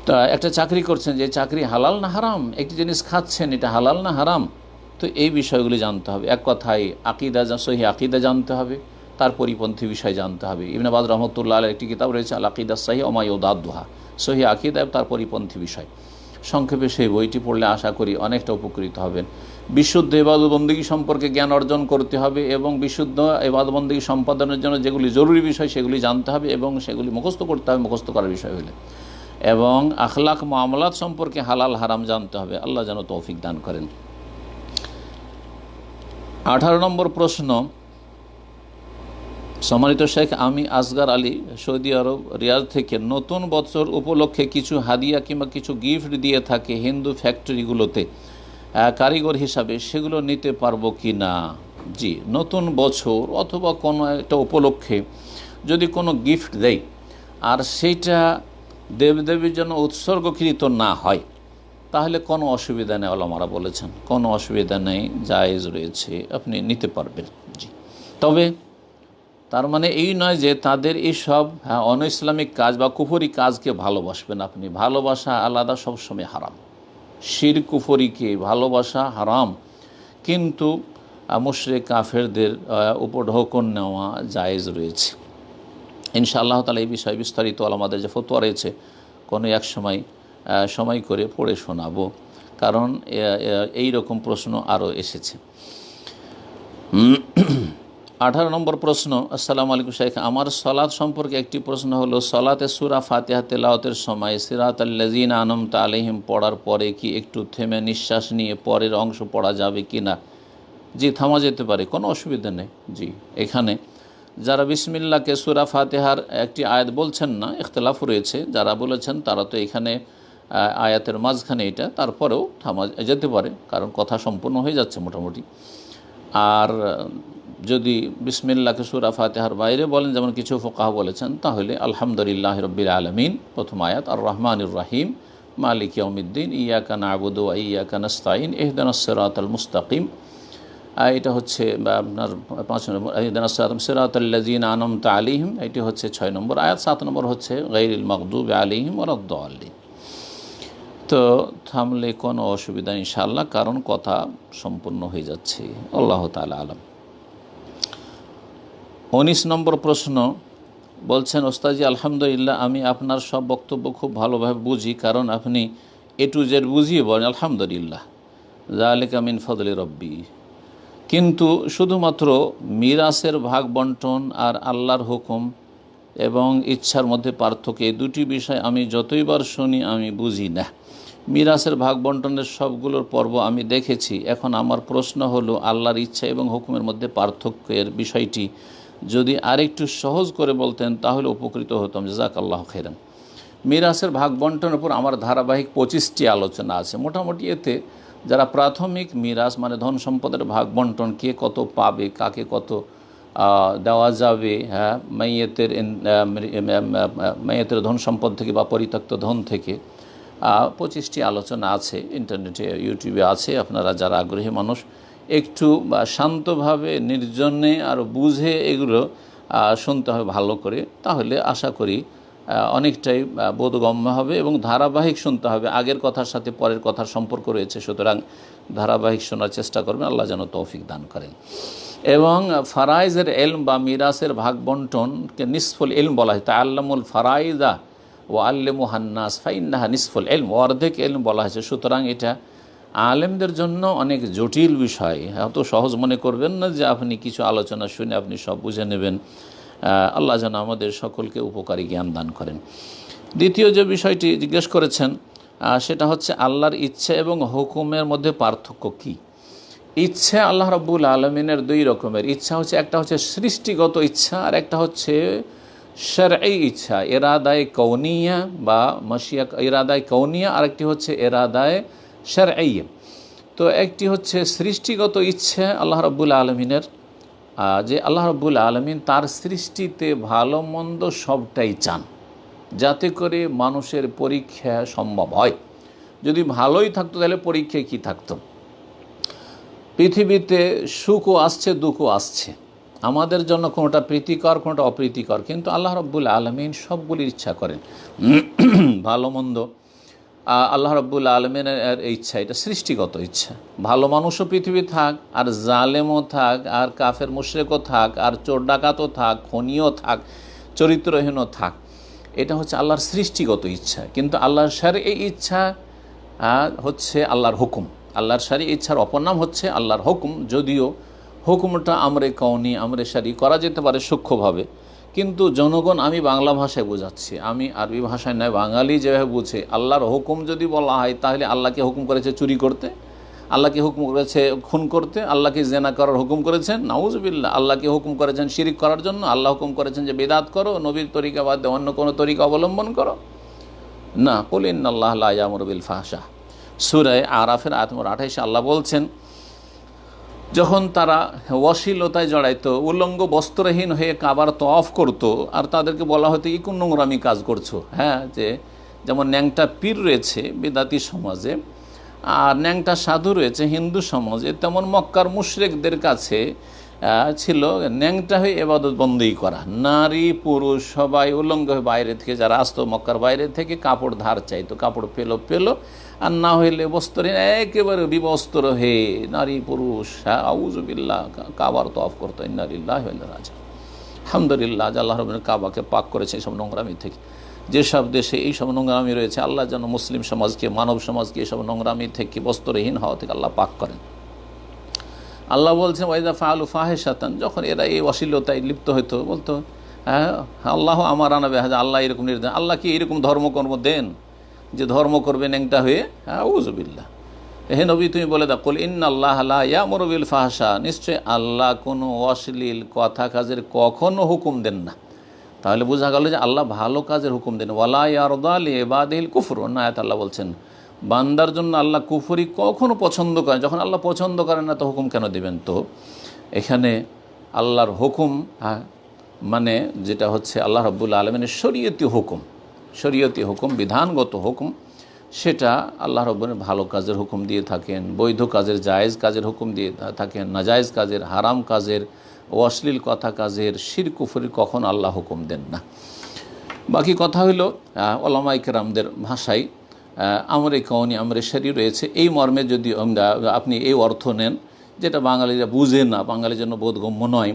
তা একটা চাকরি করছেন, যে চাকরি হালাল না হারাম। একটি জিনিস খাচ্ছেন, এটা হালাল না হারাম। তো এই বিষয়গুলি জানতে হবে। এক কথায় আকীদা, সহি আকীদা জানতে হবে, তার পরিপন্থী বিষয় জানতে হবে। ইবনে বাজ রহমতুল্লাহ আলাইহির একটি কিতাব রয়েছে আল আকীদা সহিহ ওয়া মা ইউদাদ্দুহা, সহি আকীদা তার পরিপন্থী বিষয়। সংক্ষেপে সেই বইটি পড়লে আশা করি অনেকটা উপকৃত হবেন। বিশুদ্ধ ইবাদতবন্দেগী সম্পর্কে জ্ঞান অর্জন করতে হবে এবং বিশুদ্ধ ইবাদতবন্দেগী সম্পাদনের জন্য যেগুলি জরুরি বিষয় সেগুলি জানতে হবে এবং সেগুলি মুখস্থ করতে হবে, মুখস্থ করার বিষয় হলে। এবং আখলাক মুআমালাত সম্পর্কে হালাল হারাম জানতে হবে। আল্লাহ যেন তৌফিক দান করেন। 18 নম্বর প্রশ্ন। সম্মানিত শেখ, আমি আসগার আলী সৌদি আরব রিয়াদ থেকে নতুন বছর উপলক্ষে কিছু হাদিয়া কিংবা কিছু গিফট দিয়ে থাকে হিন্দু ফ্যাক্টরিগুলোতে কারিগর হিসাবে, সেগুলো নিতে পারবো কি না? জি, নতুন বছর অথবা কোনো একটা উপলক্ষে যদি কোনো গিফট দেয় আর সেইটা দেবদেবীর জন্য উৎসর্গকৃত না হয় তাহলে কোনো অসুবিধা নেই। ওলামারা বলেছেন কোনো অসুবিধা নেই, জায়েজ রয়েছে, আপনি নিতে পারবেন। জি, তবে তার মানে এই নয় যে তাদের এইসব অন ইসলামিক কাজ বা কুফরি কাজকে ভালোবাসবেন আপনি। ভালোবাসা আলাদা, সবসময় হারাম। শিরক কুফরিকে ভালোবাসা হারাম, কিন্তু মুশরিক কাফেরদের উপর ঢোকন নেওয়া জায়েজ রয়েছে। ইনশাআল্লাহ তাআলা এই বিষয়ে বিস্তারিত আমাদের যে ফতোয়া রয়েছে কোনো এক সময় করে পড়ে শোনাবো, কারণ এই রকম প্রশ্ন আরও এসেছে। 18 নম্বর প্রশ্ন। আসসালামু আলাইকুম শেখ, আমার সলাত সম্পর্কে একটি প্রশ্ন হলো, সলাতে সূরা ফাতিহা তেলাওয়াতের সময় সিরাতাল্লাযিনা আনআমতা আলাইহিম পড়ার পরে কি একটু থেমে নিঃশ্বাস নিয়ে পরের অংশ পড়া যাবে কি না? জি, থামা যেতে পারে, কোনো অসুবিধা নেই। জি, এখানে যারা বিসমিল্লাহকে সূরা ফাতিহার একটি আয়াত বলছেন না, ইখতিলাফ রয়েছে, যারা বলেছেন তারা তো এখানে আয়াতের মাঝখানে এটা, তারপরেও থামা যেতে পারে, কারণ কথা সম্পূর্ণ হয়ে যাচ্ছে মোটামুটি। আর যদি বিসমিল্লাহকে সূরা ফাতিহার বাইরে বলেন, যেমন কিছু ফুকাহা বলেছেন, তাহলে আলহামদুলিল্লাহ রাব্বিল আলামিন প্রথম আয়াত, আর রহমানির রহিম মালিক ইয়াউমিদ্দিন ইয়্যাকা না'বুদু ওয়া ইয়্যাকা নাস্তাঈন ইহদিনাস সিরাতাল মুস্তাকিম, এটা হচ্ছে আপনার 5 নম্বর, ইহদিনাস সিরাতাল্লাযীনা আন'আমতা আলাইহিম, এটি হচ্ছে 6 নম্বর আয়াত। 7 নম্বর হচ্ছে গায়রিল মাগদুবি আলাইহিম ওয়ালাদ-দাল্লিন। তো থামলে কোনো অসুবিধা ইনশাআল্লাহ, কারণ কথা সম্পূর্ণ হয়ে যাচ্ছে। আল্লাহ তাআলা আলাম। 19 নম্বর প্রশ্ন বলছেন, ওস্তাদজি আলহামদুলিল্লাহ, আমি আপনার সব বক্তব্য খুব ভালোভাবে বুঝি, কারণ আপনি এ টু জেড বুঝিয়ে বলেন আলহামদুলিল্লাহ, যালিকা মিন ফদলি রব্বি। কিন্তু শুধুমাত্র মিরাসের ভাগ বন্টন আর আল্লাহর হুকুম এবং ইচ্ছার মধ্যে পার্থক্য, এই দুটি বিষয় আমি যতইবার শুনি আমি বুঝি না। মিরাসের ভাগ বন্টনের সবগুলোর পর্ব আমি দেখেছি। এখন আমার প্রশ্ন হলো, আল্লাহর ইচ্ছা এবং হুকুমের মধ্যে পার্থক্যের বিষয়টি যদি আরেকটু সহজ করে বলতেন তাহলে উপকৃত হতাম। জাযাকাল্লাহু খাইরান। মিরাসের ভাগ বন্টনের উপর আমার ধারাবাহিক 25টি আলোচনা আছে। মোটামুটি এতে যারা প্রাথমিক মিরাস মানে ধন সম্পদের ভাগ বন্টন, কে কত পাবে, কাকে কত দেওয়া যাবে, হ্যাঁ, মাইয়েতের ধন সম্পদ থেকে বা পরিত্যক্ত ধন থেকে, 25টি আলোচনা আছে, ইন্টারনেটে ইউটিউবে আছে। আপনারা যারা আগ্রহী মানুষ একটু শান্তভাবে নির্জনে আর বুঝে এগুলো শুনতে হবে ভালো করে, তাহলে আশা করি অনেকটাই বোধগম্য হবে। এবং ধারাবাহিক শুনতে হবে, আগের কথার সাথে পরের কথার সম্পর্ক রয়েছে, সুতরাং ধারাবাহিক শোনার চেষ্টা করবেন। আল্লাহ যেন তৌফিক দান করেন। এবং ফারাইজের এলম বা মিরাসের ভাগ বন্টনকে নিসফুল এলম বলা হয়। তাআল্লামুল ফারাইদা ওয়া আল্লিমুহান নাস ফাইন্নাহা নিসফুল এলম, অর্ধেক এলম বলা হয়েছে। সুতরাং এটা আলেমদের জন্য অনেক জটিল বিষয়, এত সহজ মনে করবেন না যে আপনি কিছু আলোচনা শুনে আপনি সব বুঝে নেবেন। আল্লাহ যেন আমাদের সকলকে উপকারী জ্ঞান দান করেন। দ্বিতীয় যে বিষয়টি জিজ্ঞেস করেছেন সেটা হচ্ছে আল্লাহর ইচ্ছা এবং হুকুমের মধ্যে পার্থক্য কী। ইচ্ছা আল্লাহ রাব্বুল আলামিনের দুই রকমের ইচ্ছা হচ্ছে, একটা হচ্ছে সৃষ্টিগত ইচ্ছা আর একটা হচ্ছে শারঈ ইচ্ছা, ইরাদায়ে কওনিয়া বা মাশিয়া, ইরাদায়ে কওনিয়া, আর একটি হচ্ছে ইরাদায়ে শারঈ। তো একটি হচ্ছে সৃষ্টিগত ইচ্ছা আল্লাহ রাব্বুল আলামিনের, যে আল্লাহ রাব্বুল আলামিন তার সৃষ্টিতে ভালো মন্দ সবটাই চান, যাতে করে মানুষের পরীক্ষা সম্ভব হয়। যদি ভালোই থাকতো তাহলে পরীক্ষায় কী থাকতো। পৃথিবীতে সুখও আসছে, দুঃখও আসছে, আমাদের জন্য কোনোটা প্রীতিকর কোনোটা অপ্রীতিকর, কিন্তু আল্লাহ রাব্বুল আলামিন সবগুলির ইচ্ছা করেন, ভালো মন্দ। আল্লাহ রাব্বুল আলামিনের ইচ্ছা, এটা সৃষ্টিগত ইচ্ছা। ভালো মানুষও পৃথিবী থাক, আর জালেমও থাক, আর কাফের মুশরিকও থাক, আর চোর ডাকাতও থাক, খনিও থাক, চরিত্রহীনও থাক, এটা হচ্ছে আল্লাহর সৃষ্টিগত ইচ্ছা। কিন্তু আল্লাহর শারঈ ইচ্ছা হচ্ছে আল্লাহর হুকুম। আল্লাহর শারঈ ইচ্ছার অপর নাম হচ্ছে আল্লাহর হুকুম। যদিও হুকুমটা আমরে কওনি আমরে শারঈ করা যেতে পারে সূক্ষ্মভাবে, কিন্তু জনগণ, আমি বাংলা ভাষায় বোঝাচ্ছি, আমি আরবি ভাষায় নয়, বাঙালি যেভাবে বুঝে, আল্লাহর হুকুম যদি বলা হয় তাহলে আল্লাহকে হুকুম করেছে চুরি করতে, আল্লাহকে হুকুম করেছে খুন করতে, আল্লাহকে জেনা করার হুকুম করেছেন, নাউজুবিল্লাহ, আল্লাহকে হুকুম করেছেন শিরিক করার জন্য, আল্লাহ হুকুম করেছেন যে বিদআত করো, নবীর তরিকা বাদ দিয়ে অন্য কোনো তরিকা অবলম্বন করো না। কুল ইন্নাল্লাহা লা ইয়ামুরু বিল ফাহশা, সূরা আরাফের আয়াত নম্বর 28 আল্লাহ বলছেন, যখন তারা অশ্লীলতায় জড়াইতো, উলঙ্গ বস্ত্রহীন হয়ে কাবার তওয়াফ করতো, আর তাদেরকে বলা হতো কি কোন নোংরামি কাজ করছো। হ্যাঁ, যে যেমন ন্যাংটা পীর রয়েছে বিদাতি সমাজে, আর ন্যাংটা সাধু রয়েছে হিন্দু সমাজে, তেমন মক্কার মুশরিকদের কাছে ছিল ন্যাংটা হয়ে ইবাদত বন্দেগী করা। নারী পুরুষ সবাই উলঙ্গ হয়ে বাইরে থেকে যারা আসতো মক্কার বাইরে থেকে, কাপড় ধার চাইতো, কাপড় পেলো, আর না হইলে বস্ত্রহীন একেবারে বিবস্ত্র হয়ে নারী পুরুষ, হ্যাঁ, আউযুবিল্লাহ, কাবার তওয়াফ করতো। ইন্না লিল্লাহি ওয়া ইন্না ইলাইহি রাজিউন। আলহামদুলিল্লাহ, আল্লাহ রাব্বুল কাবাকে পাক করেছে এইসব নোংরামি থেকে। যেসব দেশে এইসব নোংরামি রয়েছে, আল্লাহ যেন মুসলিম সমাজকে, মানব সমাজকে এইসব নোংরামি থেকে, বস্ত্রহীন হওয়া থেকে আল্লাহ পাক করেন। আল্লাহ বলছেন, ওয়াইদা ফাআলু ফাহিশাতান, যখন এরা এই অশ্লীলতায় লিপ্ত হইতো, বলতো হ্যাঁ আল্লাহ আমার আনাবে, আল্লাহ এরকম আল্লাহ কি এরকম ধর্মকর্ম দেন যে ধর্ম করবে ন্যাংটা হয়ে? হ্যাঁ, আউযুবিল্লাহ। হে নবী তুমি বলে দাও, কুল ইন্নাল্লাহ লা ইয়ামুরু বিল ফাহশা, নিশ্চয় আল্লাহ কোনো অশ্লীল কথা কাজের কখনো হুকুম দেন না। তাহলে বোঝা গেল যে আল্লাহ ভালো কাজের হুকুম দেন। ওয়ালা ইয়ারদা লিইবাদিহিল কুফর, অন্য আয়াত আল্লাহ বলছেন বান্দার জন্য আল্লাহ কুফরি কখনো পছন্দ করেন। যখন আল্লাহ পছন্দ করেন না তো হুকুম কেন দেবেন? তো এখানে আল্লাহর হুকুম, মানে যেটা হচ্ছে আল্লাহ রাব্বুল আলামিনের শরীয়তি হুকুম, শরীয়তি হুকুম, বিধানগত হুকুম, সেটা আল্লাহ রাব্বুল ভালো কাজের হুকুম দিয়ে থাকেন, বৈধ কাজের, জায়েজ কাজের হুকুম দিয়ে থাকেন, নাজায়েজ কাজের, হারাম কাজের, অশ্লীল কথা কাজের, শিরক কুফরির কখন আল্লাহ হুকুম দেন না। বাকি কথা হইল ওলামায়ে কেরামদের ভাষায় আমরে কওনি আমরে শরঈ রয়েছে, এই মর্মে যদি আপনি এই অর্থ নেন, যেটা বাঙালিরা বুঝে না, বাঙালির জন্য বোধগম্য নয়,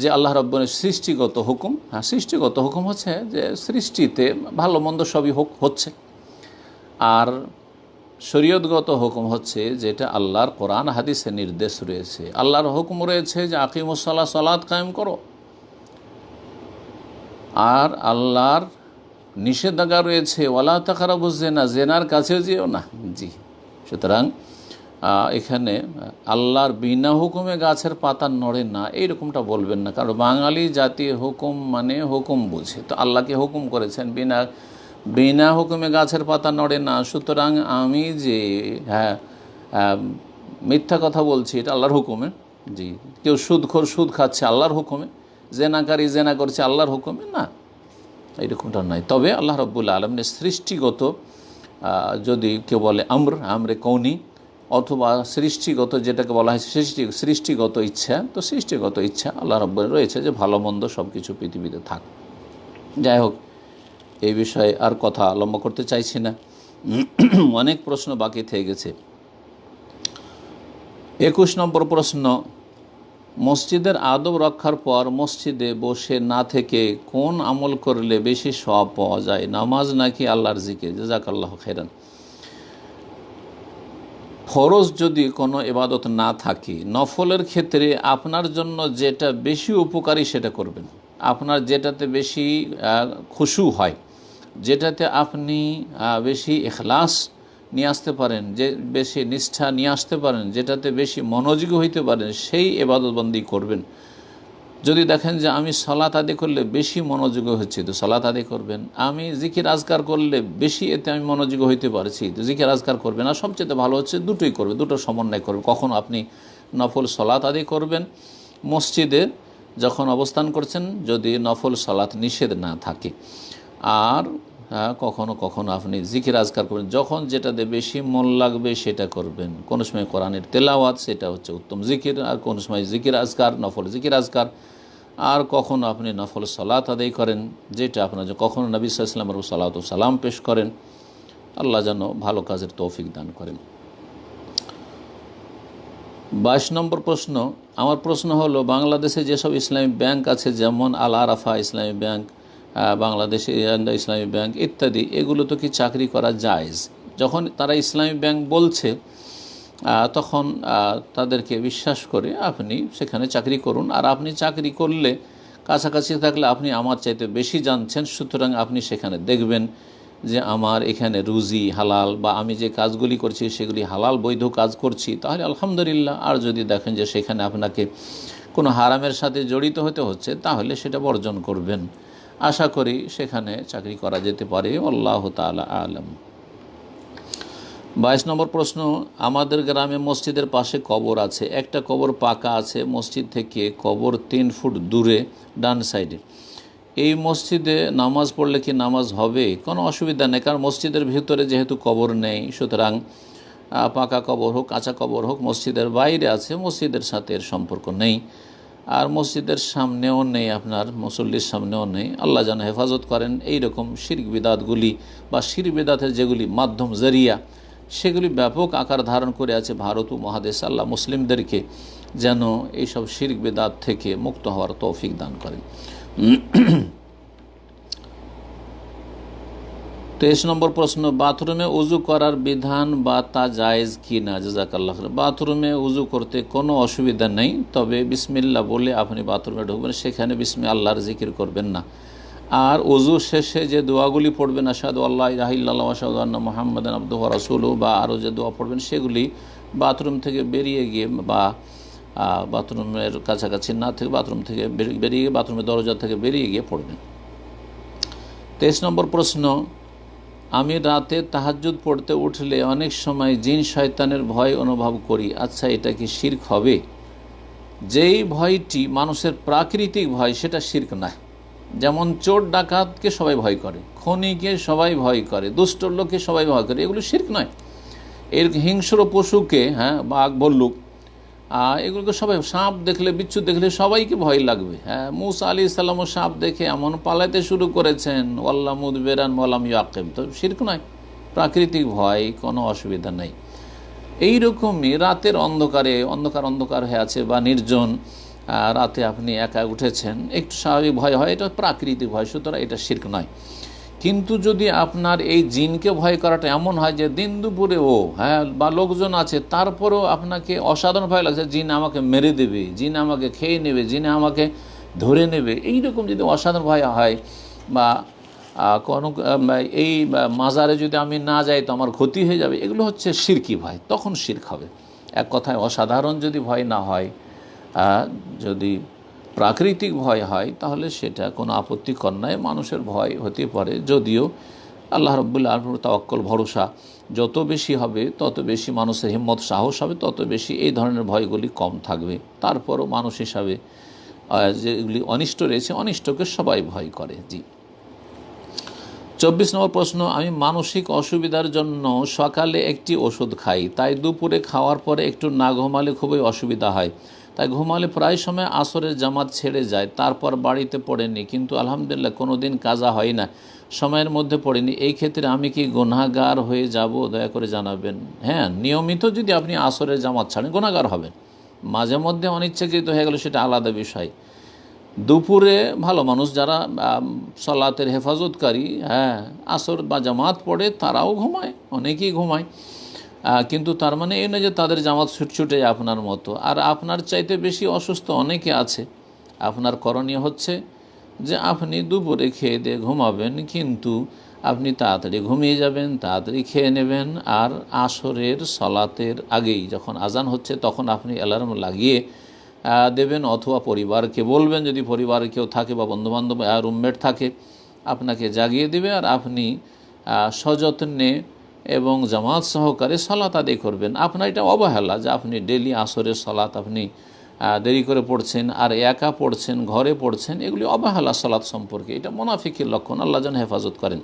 যে আল্লাহ রাব্বুলের সৃষ্টিগত হুকুম, সৃষ্টিগত হুকুম হচ্ছে যে সৃষ্টিতে ভালো মন্দ সবই হচ্ছে, আর শরীয়তগত হুকুম হচ্ছে যেটা আল্লাহর কোরআন হাদিসে নির্দেশ রয়েছে। আল্লাহর হুকুম রয়েছে যে আকিমুসসালাহ, সালাত কায়েম করো, আর আল্লাহর নিষেধাজ্ঞা রয়েছে ওয়ালা তাকরাবুজ জিনা, জেনার কাছেও যেও না। জি, সুতরাং এখানে আল্লাহর বিনা হুকুমে গাছের পাতা নড়ে না এইরকমটা বলবেন না, কারণ বাঙালি জাতি হুকুম মানে হুকুম বুঝে, তো আল্লাহকে হুকুম করেছেন বিনা হুকুমে গাছের পাতা নড়ে না। সুতরাং আমি যে মিথ্যা কথা বলছি এটা আল্লাহর হুকুমে। জি, কেউ সুদখোর সুদ খাচ্ছে আল্লাহর হুকুমে, জেনাকারী জেনা করছে আল্লাহর হুকুমে না, এইরকমটা নাই। তবে আল্লাহ রাব্বুল আলামিনের সৃষ্টিগত, যদি কেউ বলে আমরে কওনি, অথবা সৃষ্টিগত যেটাকে বলা হয় সৃষ্টিগত ইচ্ছা, তো সৃষ্টিগত ইচ্ছা আল্লাহ রাব্বুল রয়েছে যে ভালো মন্দ সব কিছু পৃথিবীতে থাক। যাই হোক, এই বিষয়ে আর কথা লম্বা করতে চাইছি না, অনেক প্রশ্ন বাকি থেকে গেছে। 21 নম্বর প্রশ্ন, মসজিদের আদব রক্ষার পর মসজিদে বসে না থেকে কোন আমল করলে বেশি সওয়াব পাওয়া যায়, নামাজ নাকি আল্লাহর জিকির? জাযাকাল্লাহু খাইরান। ফরজ যদি কোনো ইবাদত না থাকে, নফলের ক্ষেত্রে আপনার জন্য যেটা বেশি উপকারী সেটা করবেন, আপনার যেটাতে বেশি খুশু হয়, যেটাতে আপনি বেশি ইখলাস নিয়ে আসতে পারেন, যে বেশি নিষ্ঠা নিয়ে আসতে পারেন, যেটাতে বেশি মনোযোগী হইতে পারেন, সেই ইবাদতবন্দি করবেন। যদি দেখেন যে আমি সালাত আদায় করলে বেশি মনোযোগী হচ্ছে, তো সালাত আদায় করবেন। আমি জিকির আজকার করলে বেশি এতে আমি মনোযোগী হইতে পারছি, তো জিকির আজকার করবেন। আর সবচেয়ে ভালো হচ্ছে দুটোই করবে, দুটো সমন্বয় করবেন। কখন আপনি নফল সালাত আদায় করবেন মসজিদে যখন অবস্থান করছেন, যদি নফল সালাত নিষেধ না থাকে, আর কখনো কখনো আপনি জিকির আজকার করবেন, যখন যেটাতে বেশি মন লাগবে সেটা করবেন। কোনো সময় কোরআনের তেলাওয়াত, সেটা হচ্ছে উত্তম জিকির, আর কোনো সময় জিকির আজকার, নফল জিকির আজকার, আর কখনো আপনি নফল সালাত আদায় করেন, যেটা আপনার কখনো নবী সাল্লাল্লাহু আলাইহি ওয়াসাল্লামের সালাত ও সালাম পেশ করেন। আল্লাহ যেন ভালো কাজের তৌফিক দান করেন। 22 নম্বর প্রশ্ন, আমার প্রশ্ন হলো, বাংলাদেশে যেসব ইসলামী ব্যাংক আছে, যেমন আল আরাফা ইসলামী ব্যাংক, বাংলাদেশে ইসলামী ব্যাংক ইত্যাদি, এগুলো তো কি চাকরি করা জায়েজ? যখন তারা ইসলামী ব্যাংক বলছে তখন তাদেরকে বিশ্বাস করে আপনি সেখানে চাকরি করুন। আর আপনি চাকরি করলে, কাছাকাছি থাকলে আপনি আমার চাইতে বেশি জানছেন, সুতরাং আপনি সেখানে দেখবেন যে আমার এখানে রুজি হালাল, বা আমি যে কাজগুলি করছি সেগুলি হালাল বৈধ কাজ করছি, তাহলে আলহামদুলিল্লাহ। আর যদি দেখেন যে সেখানে আপনাকে কোনো হারামের সাথে জড়িত হতে হচ্ছে, তাহলে সেটা বর্জন করবেন। আশা করি সেখানে চাকরি করা যেতে পারে। আল্লাহু তাআলা আলাম। 22 নম্বর প্রশ্ন, আমাদের গ্রামে মসজিদের পাশে কবর আছে, একটা কবর পাকা আছে, মসজিদ থেকে কবর 3 ফুট দূরে ডান সাইডে। এই মসজিদে নামাজ পড়লে কি নামাজ হবে? কোনো অসুবিধা নেই, কারণ মসজিদের ভিতরে যেহেতু কবর নেই, সুতরাং পাকা কবর হোক কাঁচা কবর হোক, মসজিদের বাইরে আছে, মসজিদের সাথে এর সম্পর্ক নেই। আর মসজিদের সামনেও নেই, আপনার মুসল্লির সামনেও নেই। আল্লাহ যেন হেফাজত করেন এই রকম শিরক বিদাতগুলি, বা শিরক বিদাতের যেগুলি মাধ্যম জরিয়া, সেগুলি ব্যাপক আকার ধারণ করে আছে ভারত উপমহাদেশে। আল্লাহ মুসলিমদেরকে যেন এইসব শিরক বিদাত থেকে মুক্ত হওয়ার তৌফিক দান করেন। 23 নম্বর প্রশ্ন, বাথরুমে উজু করার বিধান বা তা জায়েজ কি না? জাযাকাল্লাহ। বাথরুমে উজু করতে কোনো অসুবিধা নেই, তবে বিসমিল্লাহ বলে আপনি বাথরুমে ঢুকবেন, সেখানে বিসমি আল্লাহর জিকির করবেন না। আর ওযু শেষে যে দোয়াগুলি পড়বেন, আশহাদু আল্লা ইলাহা ইল্লাল্লাহু ওয়া আশহাদু আন্না মুহাম্মাদান আবদুহু ওয়া রাসূলুহু, বা আরও যে দোয়া পড়বেন সেগুলি বাথরুম থেকে বেরিয়ে গিয়ে বা বাথরুমের কাছাকাছি না থেকে বাথরুম থেকে বেরিয়ে গিয়ে বাথরুমের দরজা থেকে বেরিয়ে গিয়ে পড়বেন। 23 নম্বর প্রশ্ন, আমি রাতে তাহাজ্জুদ পড়তে উঠলে অনেক সময় জিন শয়তানের ভয় অনুভব করি, আচ্ছা এটা কি শিরক হবে? যেই ভয়টি মানুষের প্রাকৃতিক ভয় সেটা শিরক নয়। যেমন চোর ডাকাতকে সবাই ভয় করে, খনিকে সবাই ভয় করে, দুষ্ট লোককে সবাই ভয় করে, এগুলো শিরক নয়। এর হিংস্র পশুকে, বাঘ ভল্লুক, এগুলোকে সবাই, সাপ দেখলে বিচ্ছু দেখলে সবাইকে ভয় লাগবে। মুসা আলাইহিস সালামও সাপ দেখে এমন পালাতে শুরু করেছেন, ওয়াল্লা মুদবিরান ওয়ালাম ইয়াকিব, তো শিরক নয়, প্রাকৃতিক ভয়, কোনো অসুবিধা নেই। এইরকমই রাতের অন্ধকার হয়ে আছে বা নির্জন রাতে আপনি একা উঠেছেন, একটু স্বাভাবিক ভয় হয়, এটা প্রাকৃতিক ভয়, সুতরাং এটা শিরক নয়। কিন্তু যদি আপনার এই জিনকে ভয় করাটা এমন হয় যে দিন দুপুরেও বা লোকজন আছে তারপরেও আপনাকে অসাধারণ ভয় লাগছে, জিন আমাকে মেরে দেবে, জিন আমাকে খেয়ে নেবে, জিন আমাকে ধরে নেবে, এইরকম যদি অসাধারণ ভয় হয়, বা কোনো এই মাজারে যদি আমি না যাই তো আমার ক্ষতি হয়ে যাবে, এগুলো হচ্ছে শিরকি ভয়, তখন শিরক হবে। এক কথায় অসাধারণ যদি ভয় না হয়, যদি প্রাকৃতিক ভয় হয় তাহলে সেটা কোনো আপত্তিকর নয়, মানুষের ভয় হতে পারে। যদিও আল্লাহ রাব্বুল আলামিনের তাওয়াক্কুল, ভরসা যত বেশি হবে তত বেশি মানুষের হিম্মত সাহস হবে, তত বেশি এই ধরনের ভয়গুলি কম থাকবে। তারপরও মানুষ হিসাবে যেগুলি অনিষ্ট রয়েছে, অনিষ্টকে সবাই ভয় করে। জি। 24 নম্বর প্রশ্ন, আমি মানসিক অসুবিধার জন্য সকালে একটি ওষুধ খাই, তাই দুপুরে খাওয়ার পরে একটু না ঘুমালে খুবই অসুবিধা হয়, তাই ঘুমালে প্রায় সময় আসরের জামাত ছেড়ে যায়, তারপর বাড়িতে পড়েনি, কিন্তু আলহামদুলিল্লাহ কোনো দিন কাজা হয় না, সময়ের মধ্যে পড়েনি, এই ক্ষেত্রে আমি কি গুনাহগার হয়ে যাব? দয়া করে জানাবেন। হ্যাঁ, নিয়মিত যদি আপনি আসরের জামাত ছাড়েন গুনাহগার হবেন, মাঝে মধ্যে অনিচ্ছাকৃত হয়ে গেল সেটা আলাদা বিষয়। দুপুরে ভালো মানুষ যারা সলাতের হেফাজতকারী, আসর বা জামাত পড়ে তারাও ঘুমায়, অনেকেই ঘুমায়, কিন্তু তার মানে এই নয় যে তাদের জামাত ছুটে যায় আপনার মতো। আর আপনার চাইতে বেশি অসুস্থ অনেকে আছে, আপনার করণীয় হচ্ছে যে আপনি দুপুরে খেয়ে দিয়ে ঘুমাবেন, কিন্তু আপনি তাড়াতাড়ি ঘুমিয়ে যাবেন, তাড়াতাড়ি খেয়ে নেবেন, আর আসরের সলাতের আগেই যখন আজান হচ্ছে তখন আপনি অ্যালার্ম লাগিয়ে দেবেন, অথবা পরিবারকে বলবেন, যদি পরিবারে কেউ থাকে বা বন্ধুবান্ধব রুমমেট থাকে আপনাকে জাগিয়ে দেবে, আর আপনি সযত্নে এবং জামাত সহকারে সালাত আদায় করবেন। আপনার এটা অবহেলা যে আপনি ডেলি আসরের সালাত আপনি দেরি করে পড়ছেন আর একা পড়ছেন, ঘরে পড়ছেন, এগুলি অবহেলা সালাত সম্পর্কে, এটা মুনাফিকের লক্ষণ, আল্লাহ যেন হেফাজত করেন।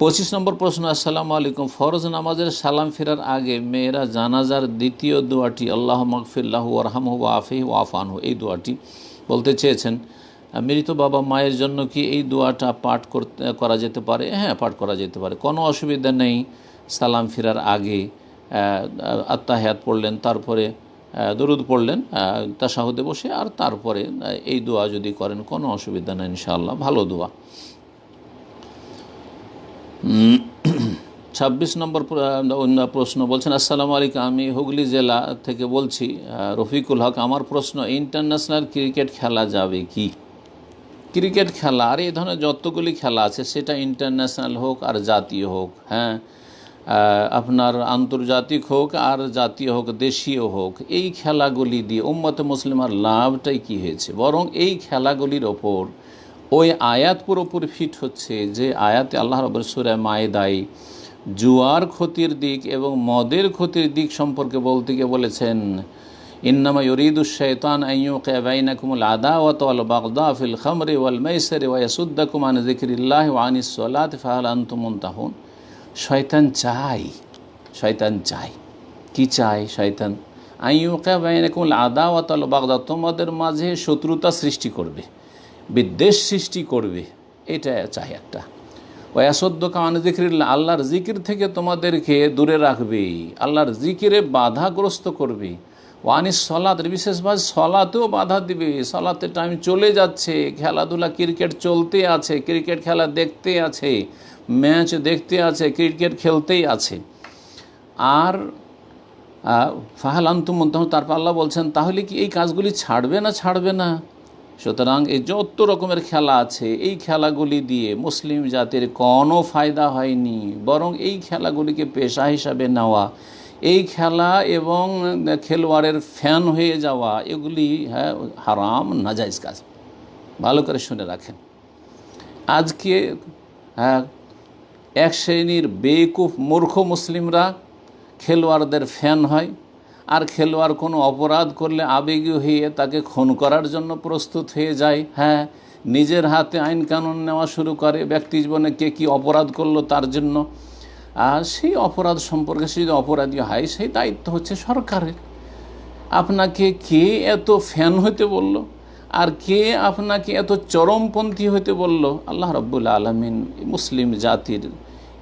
25 নম্বর প্রশ্ন, আসসালামু আলাইকুম, ফরজ নামাজের সালাম ফেরার আগে মেয়েরা জানাজার দ্বিতীয় দোয়াটি আল্লাহ মাগফিরলাহু ওয়ারহামহু ওয়াআফিহি ওয়াফু আনহু, এই দোয়াটি বলতে চেয়েছেন। মৃত বাবা মায়ের জন্য কি এই দোয়াটা পাঠ করা যেতে পারে? হ্যাঁ, পাঠ করা যেতে পারে, কোনো অসুবিধা নেই। সালাম ফেরার আগে আত্তাহিয়াত পড়লেন, তারপরে দরুদ পড়লেন তাশাহুদে বসে, আর তারপরে এই দোয়া যদি করেন কোনো অসুবিধা নেই, ইনশাআল্লাহ ভালো দোয়া। 26 নম্বর প্রশ্ন বলছেন, আসসালামু আলাইকুম, আমি হুগলি জেলা থেকে বলছি, রফিকুল হক। আমার প্রশ্ন, ইন্টারন্যাশনাল ক্রিকেট খেলা যাবে কি? ক্রিকেট খেলা আর এই ধরনের যতগুলি খেলা আছে সেটা ইন্টারন্যাশনাল হোক আর জাতীয় হোক, আপনার আন্তর্জাতিক হোক আর জাতীয় হোক, দেশীয় হোক, এই খেলাগুলি দিয়ে উম্মতে মুসলিমার লাভটাই কি হয়েছে? বরং এই খেলাগুলির ওপর ওই আয়াত পুরোপুরি ফিট হচ্ছে যে আয়াতে আল্লাহ রাব্বুল সূরা মায়েদায় জুয়ার ক্ষতির দিক এবং মদের ক্ষতির দিক সম্পর্কে বলতে গিয়ে বলেছেন, ইন্নামা ইউরিদুশ শাইতান আন ইউকিয়া বাইনাকুমুল আদাওয়াতা ওয়াল বাগদা ফিল খামরি ওয়াল মাইসিরি ওয়া ইয়াসুদ্দাকুম আন যিকরিল্লাহি ওয়া আনিস সালাতি ফাহাল আনতুম মুনতাহুন। শয়তান চায় কি চায়? শয়তান আন ইউকিয়া বাইনাকুমুল আদাওয়াতা ওয়াল বাগদা, তোমাদের মাঝে শত্রুতা সৃষ্টি করবে, বিদ্বেষ সৃষ্টি করবে, এটা চাই একটা। ওয়াসুদ্দাকুম আন যিকরিল্লাহ, আল্লাহর জিকির থেকে তোমাদেরকে দূরে রাখবে, আল্লাহর জিকিরে বাধাগ্রস্ত করবে। ওয়ানিস সলাতের, বিশেষভাবে সলাতেও বাধা দিবে, সলাতের টাইম চলে যাচ্ছে, খেলাধুলা ক্রিকেট চলতে আছে, ক্রিকেট খেলা দেখতে আছে, ম্যাচ দেখতে আছে, ক্রিকেট খেলতেই আছে। আর ফাহাল আনতুম মুনতাহুন, তারপর আল্লাহ বলছেন তাহলে কি এই কাজগুলি ছাড়বে না? সুতরাং এই যত রকমের খেলা আছে এই খেলাগুলি দিয়ে মুসলিম জাতির কোনো ফায়দা হয়নি, বরং এই খেলাগুলিকে পেশা হিসাবে নেওয়া, এই খেলা এবং খেলোয়াড়ের ফ্যান হয়ে যাওয়া, এগুলি হারাম নাজায়েজ কাজ। ভালো করে শুনে রাখেন। আজকে এক শ্রেণীর বেকুফ মূর্খ মুসলিমরা খেলোয়াড়দের ফ্যান হয়, আর খেলোয়াড় কোনো অপরাধ করলে আবেগী হয়ে তাকে খুন করার জন্য প্রস্তুত হয়ে যায়। নিজের হাতে আইন কানুন নেওয়া শুরু করে ব্যক্তি জীবনে কে কী অপরাধ করলো তার জন্য। আর সেই অপরাধ সম্পর্কে সে যদি অপরাধী হয়, সেই দায়িত্ব হচ্ছে সরকারের। আপনাকে কে এত ফ্যান হতে বলল, আর কে আপনাকে এত চরমপন্থী হতে বলল? আল্লাহ রাব্বুল আলামিন মুসলিম জাতির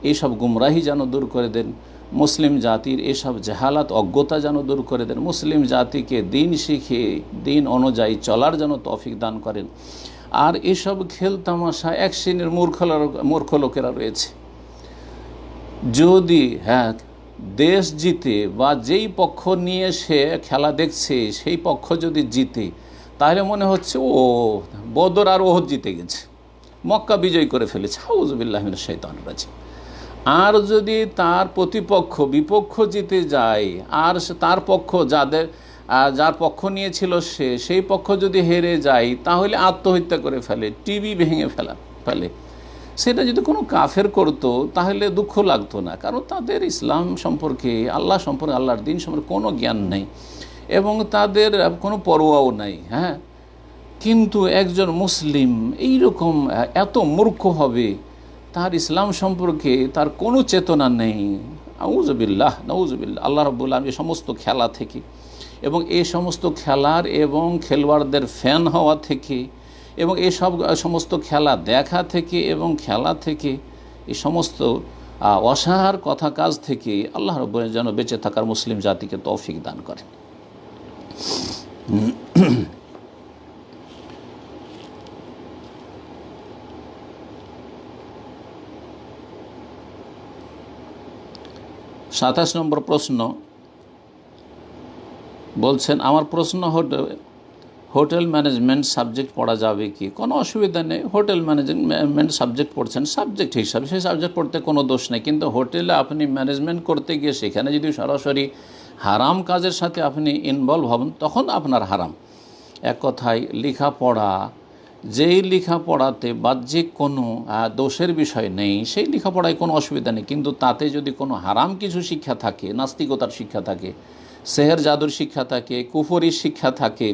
এইসব গুমরাহি যেন দূর করে দেন, মুসলিম জাতির এসব জাহালাত অজ্ঞতা যেন দূর করে দেন, মুসলিম জাতিকে দিন শিখে দিন অনুযায়ী চলার যেন তৌফিক দান করেন। আর এসব খেল তামাশা এক শ্রেণীর মূর্খ লোকেরা রয়েছে, যদি দেশ জিতে বা যেই পক্ষ নিয়ে সে খেলা দেখছে সেই পক্ষ যদি জিতে, তাহলে মনে হচ্ছে ও বদর আর ওহদ জিতে গেছে, মক্কা বিজয় করে ফেলেছে, আউযুবিল্লাহি মিনাশ শাইতানির রাজিম। আর যদি তার প্রতিপক্ষ বিপক্ষ জিতে যায়, আর তার পক্ষ যার পক্ষ নিয়েছিল সেই পক্ষ যদি হেরে যায়, তাহলে আত্মহত্যা করে ফেলে, টিভি ভেঙে ফেলে। সেটা যদি কোনো কাফের করতো তাহলে দুঃখ লাগতো না, কারণ তাদের ইসলাম সম্পর্কে, আল্লাহ সম্পর্কে, আল্লাহর দিন সম্পর্কে কোনো জ্ঞান নেই এবং তাদের কোনো পরোয়াও নাই। কিন্তু একজন মুসলিম এইরকম এত মূর্খ হবে, তার ইসলাম সম্পর্কে তার কোনো চেতনা নেই। আউযুবিল্লাহ, নাউযুবিল্লাহ। আল্লাহ রাব্বুল আলামিন এই সমস্ত খেলা থেকে এবং এই সমস্ত খেলার এবং খেলোয়াড়দের ফ্যান হওয়া থেকে এবং এই সমস্ত খেলা দেখা থেকে এবং খেলা থেকে, এই সমস্ত অসার কথা কাজ থেকে আল্লাহ রাব্বুল আলামিন যেন বেঁচে থাকার মুসলিম জাতিকে তৌফিক দান করেন। 27 নম্বর প্রশ্ন বলছেন, আমার প্রশ্ন হোটেল ম্যানেজমেন্ট সাবজেক্ট পড়া যাবে কি? কোনো অসুবিধা নেই, হোটেল ম্যানেজমেন্ট সাবজেক্ট পড়ছেন সাবজেক্ট হিসাবে, সেই সাবজেক্ট পড়তে কোনো দোষ নেই। কিন্তু হোটেলে আপনি ম্যানেজমেন্ট করতে গিয়ে সেখানে যদি সরাসরি হারাম কাজের সাথে আপনি ইনভলভ হবেন, তখন আপনার হারাম। এক কথায় লেখাপড়া, যেই লেখাপড়াতে বাহ্যিক কোনো দোষের বিষয় নেই, সেই লেখাপড়ায় কোনো অসুবিধা নেই। কিন্তু তাতে যদি কোনো হারাম কিছু শিক্ষা থাকে, নাস্তিকতার শিক্ষা থাকে, সেহের জাদুর শিক্ষা থাকে, কুফরির শিক্ষা থাকে,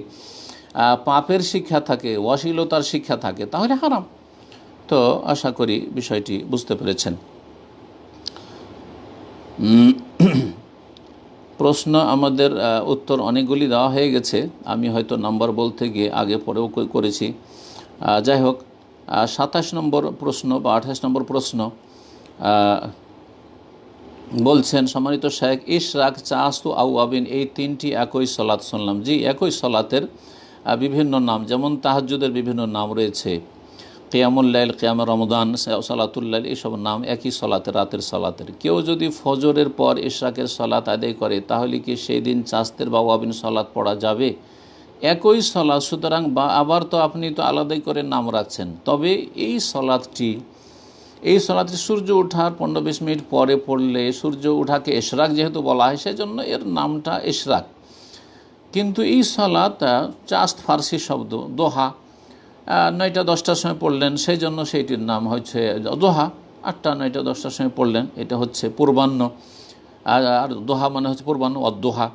পাপের শিক্ষা থাকে, অশ্লীলতার শিক্ষা থাকে, তাহলে হারাম। তো আশা করি বিষয়টি বুঝতে পেরেছেন। প্রশ্ন আমাদের উত্তর অনেকগুলি দেওয়া হয়ে গেছে, আমি হয়তো নাম্বার বলতে গিয়ে আগে পরেও করেছি। যাই হোক, 27 নম্বর প্রশ্ন বা 28 নম্বর প্রশ্ন বলছেন, সম্মানিত শেখ, ইশরাক, চাস্তু, আউয়াবিন এই তিনটি একই সলাত শুনলাম। জি, একই সলাতের বিভিন্ন নাম, যেমন তাহাজ্জুদের বিভিন্ন নাম রয়েছে, কিয়ামুল লাইল, কিয়ামে রমজান, সলাতুল লাইল, এইসব নাম একই সলাতের, রাতের সলাতের। কেউ যদি ফজরের পর ইশরাকের সলাত আদায় করে, তাহলে কি সেই দিন চাস্তের বা আউয়াবিন সলাত পড়া যাবে? একই সলাত, সুতরাং আবার তো আপনি তো আলাদাই করে নাম রাখছেন। তবে এই সলাতটি সূর্য ওঠার 15-20 মিনিট পরে পড়লে, সূর্য ওঠাকে ইশরাক যেহেতু বলা হয়, সেজন্য এর নামটা ইশরাক। কিন্তু এই সলাত চাস্ত ফার্সি শব্দ, দোহা, 9টা-10টার সময় পড়লেন, সেই জন্য সেইটির নাম হচ্ছে দোহা। 8টা, 9টা, 10টার সময় পড়লেন, এটা হচ্ছে পূর্বাহ্ন। আর দোহা মানে হচ্ছে পূর্বাহ্ন, অদোহা।